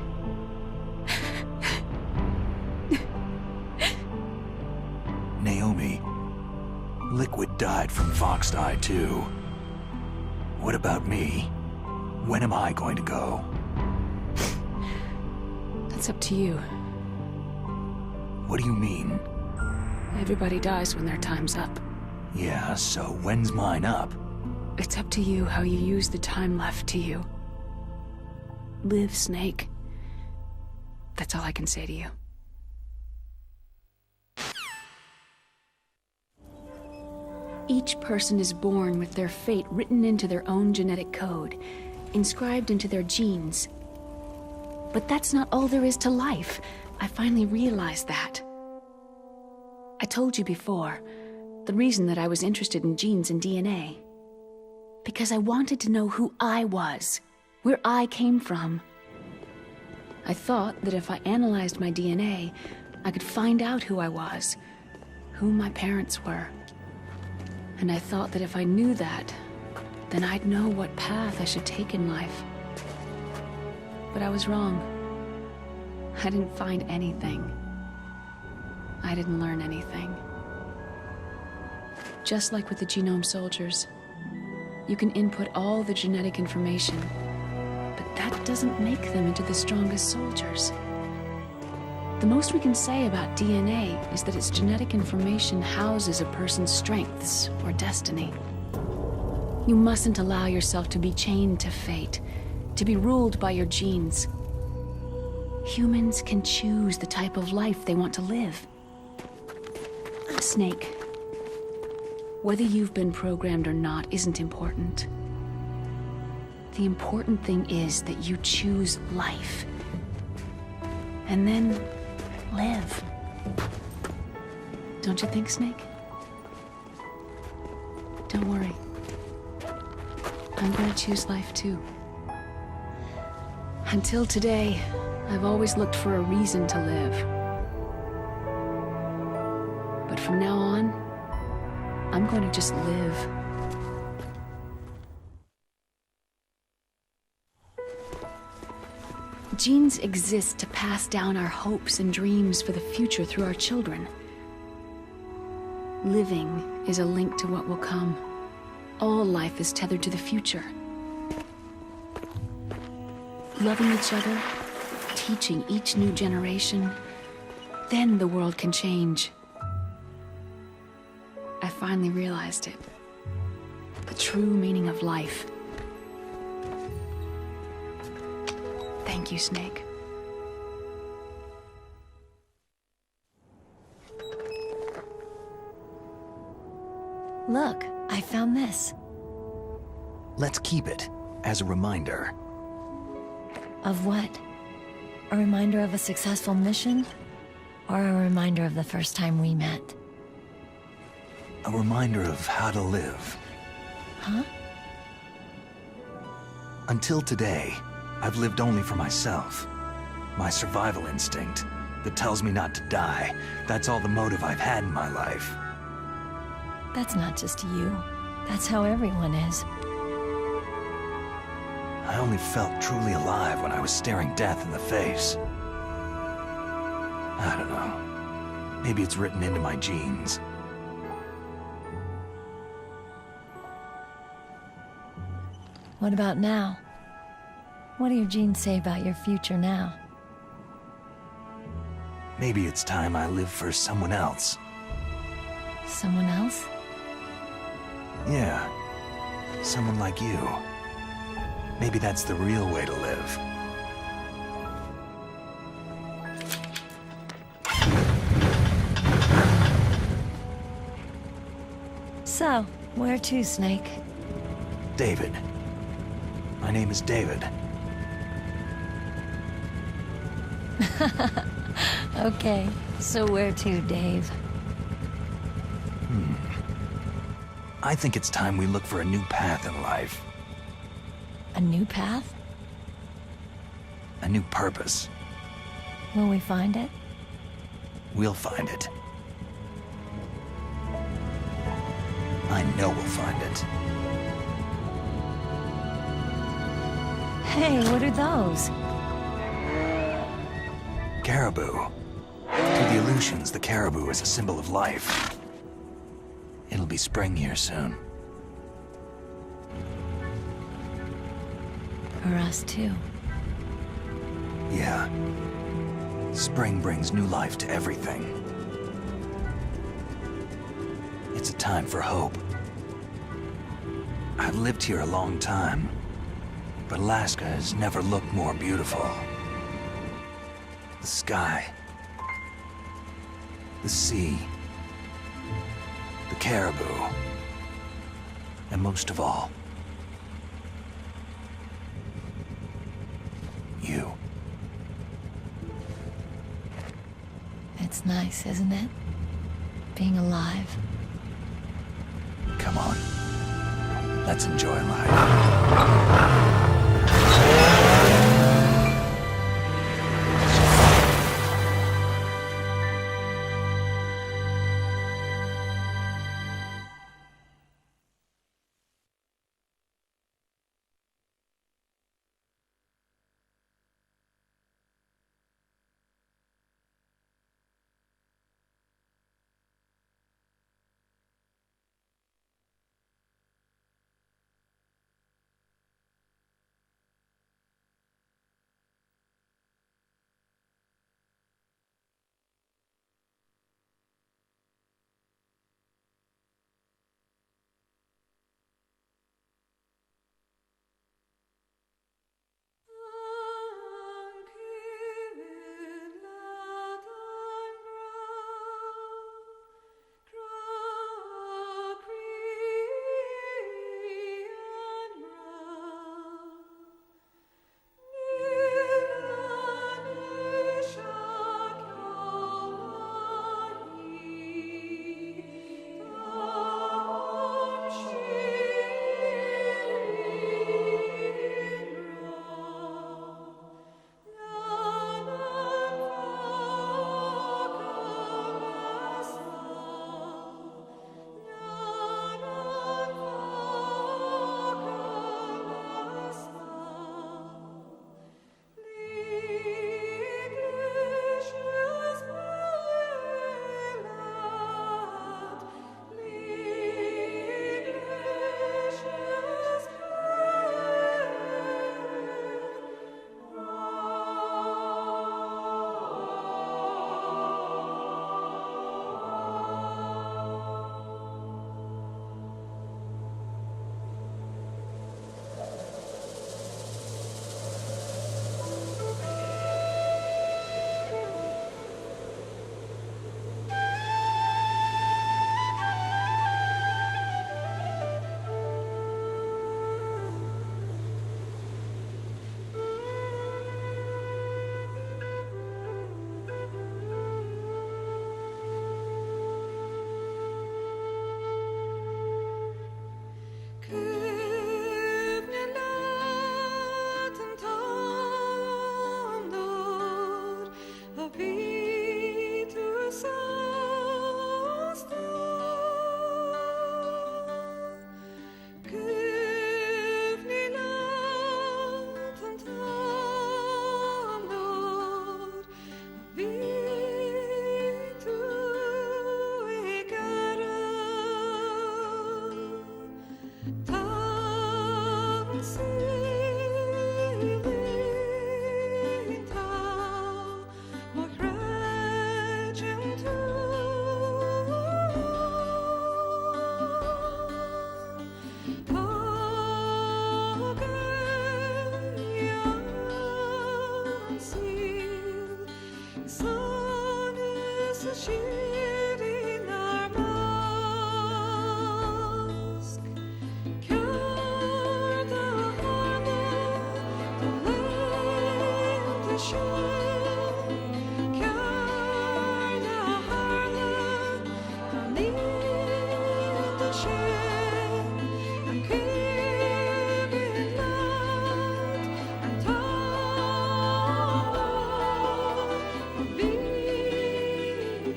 Naomi, Liquid died from Foxdie too. What about me? When am I going to go? That's up to you. What do you mean? Everybody dies when their time's up. Yeah, so when's mine up? It's up to you how you use the time left to you. Live, Snake. That's all I can say to you. Each person is born with their fate written into their own genetic code, inscribed into their genes. But that's not all there is to life. I finally realized that. I told you before, the reason that I was interested in genes and DNA. because I wanted to know who I was, where I came from. I thought that if I analyzed my DNA, I could find out who I was, who my parents were. And I thought that if I knew that, then I'd know what path I should take in life. But I was wrong. I didn't find anything. I didn't learn anything. Just like with the genome soldiers, you can input all the genetic information, but that doesn't make them into the strongest soldiers. The most we can say about DNA is that its genetic information houses a person's strengths or destiny. You mustn't allow yourself to be chained to fate, to be ruled by your genes. Humans can choose the type of life they want to live. Snake, whether you've been programmed or not isn't important. The important thing is that you choose life. And then live. Don't you think, Snake? Don't worry. I'm gonna choose life too. Until today, I've always looked for a reason to live. But from now on, I'm going to just live. Genes exist to pass down our hopes and dreams for the future through our children. Living is a link to what will come. All life is tethered to the future. Loving each other, teaching each new generation, then the world can change. I finally realized it. The true meaning of life. Thank you, Snake. Look, I found this. Let's keep it as a reminder. Of what? A reminder of a successful mission? Or a reminder of the first time we met? A reminder of how to live. Huh? Until today, I've lived only for myself. My survival instinct that tells me not to die. That's all the motive I've had in my life. That's not just you. That's how everyone is. I only felt truly alive when I was staring death in the face. I don't know. Maybe it's written into my genes. What about now? What do your genes say about your future now? Maybe it's time I live for someone else. Someone else? Yeah. Someone like you. Maybe that's the real way to live. So, where to, Snake? David. My name is David. Okay, so where to, Dave? I think it's time we look for a new path in life. A new path? A new purpose. Will we find it? We'll find it. I know we'll find it. Hey, what are those? Caribou. To the Aleutians, the caribou is a symbol of life. It'll be spring here soon. For us, too. Yeah. Spring brings new life to everything. It's a time for hope. I've lived here a long time, but Alaska has never looked more beautiful. The sky, the sea, the caribou, and most of all, you. It's nice, isn't it? Being alive. Come on. Let's enjoy life.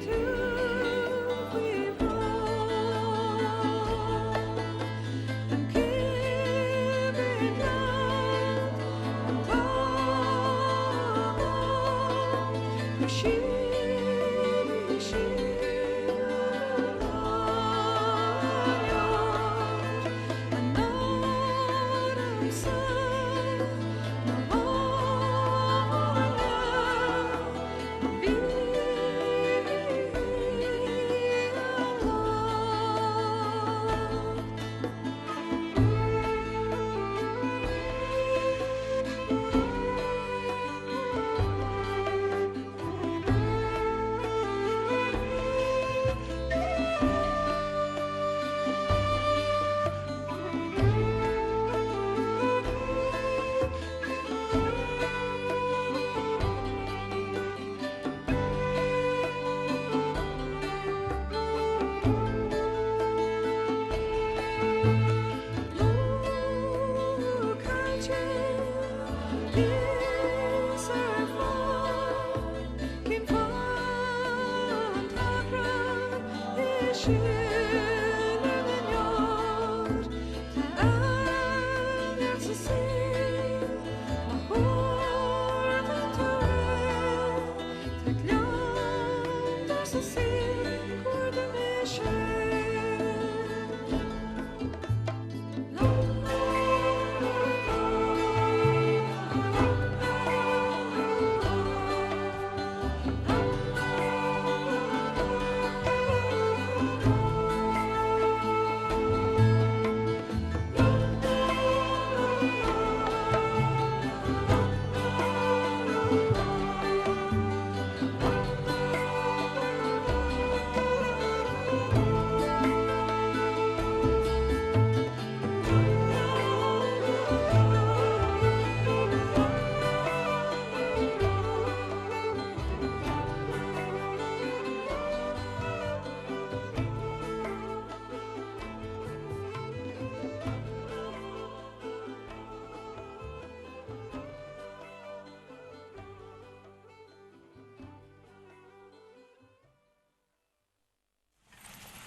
To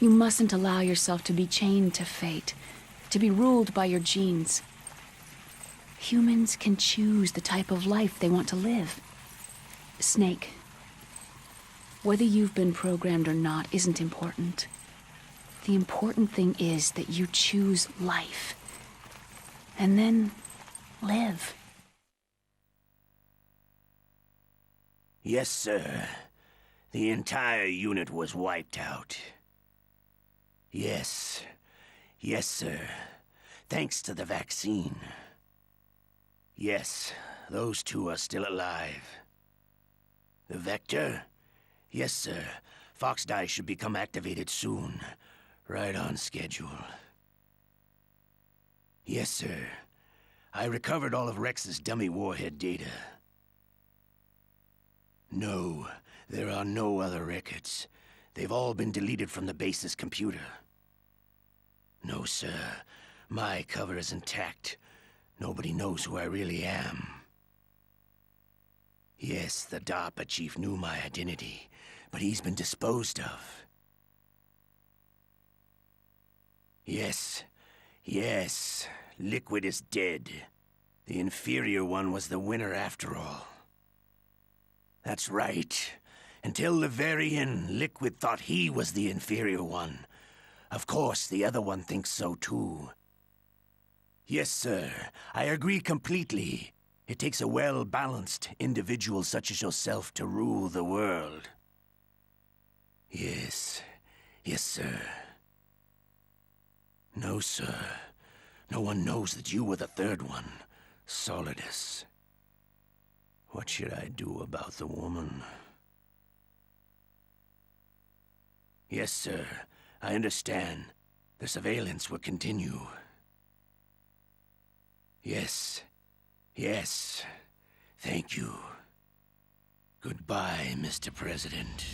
You mustn't allow yourself to be chained to fate, to be ruled by your genes. Humans can choose the type of life they want to live. Snake, whether you've been programmed or not isn't important. The important thing is that you choose life. And then live. Yes, sir. The entire unit was wiped out. Yes. Yes, sir. Thanks to the vaccine. Yes, those two are still alive. The Vector? Yes, sir. Fox Die should become activated soon. Right on schedule. Yes, sir. I recovered all of Rex's dummy warhead data. No, there are no other records. They've all been deleted from the base's computer. No, sir. My cover is intact. Nobody knows who I really am. Yes, the DARPA chief knew my identity, but he's been disposed of. Yes. Yes. Liquid is dead. The inferior one was the winner after all. That's right. Until the very end, Liquid thought he was the inferior one. Of course, the other one thinks so too. Yes, sir. I agree completely. It takes a well-balanced individual such as yourself to rule the world. Yes. Yes, sir. No, sir. No one knows that you were the third one, Solidus. What should I do about the woman? Yes, sir. I understand. The surveillance will continue. Yes. Yes. Thank you. Goodbye, Mr. President.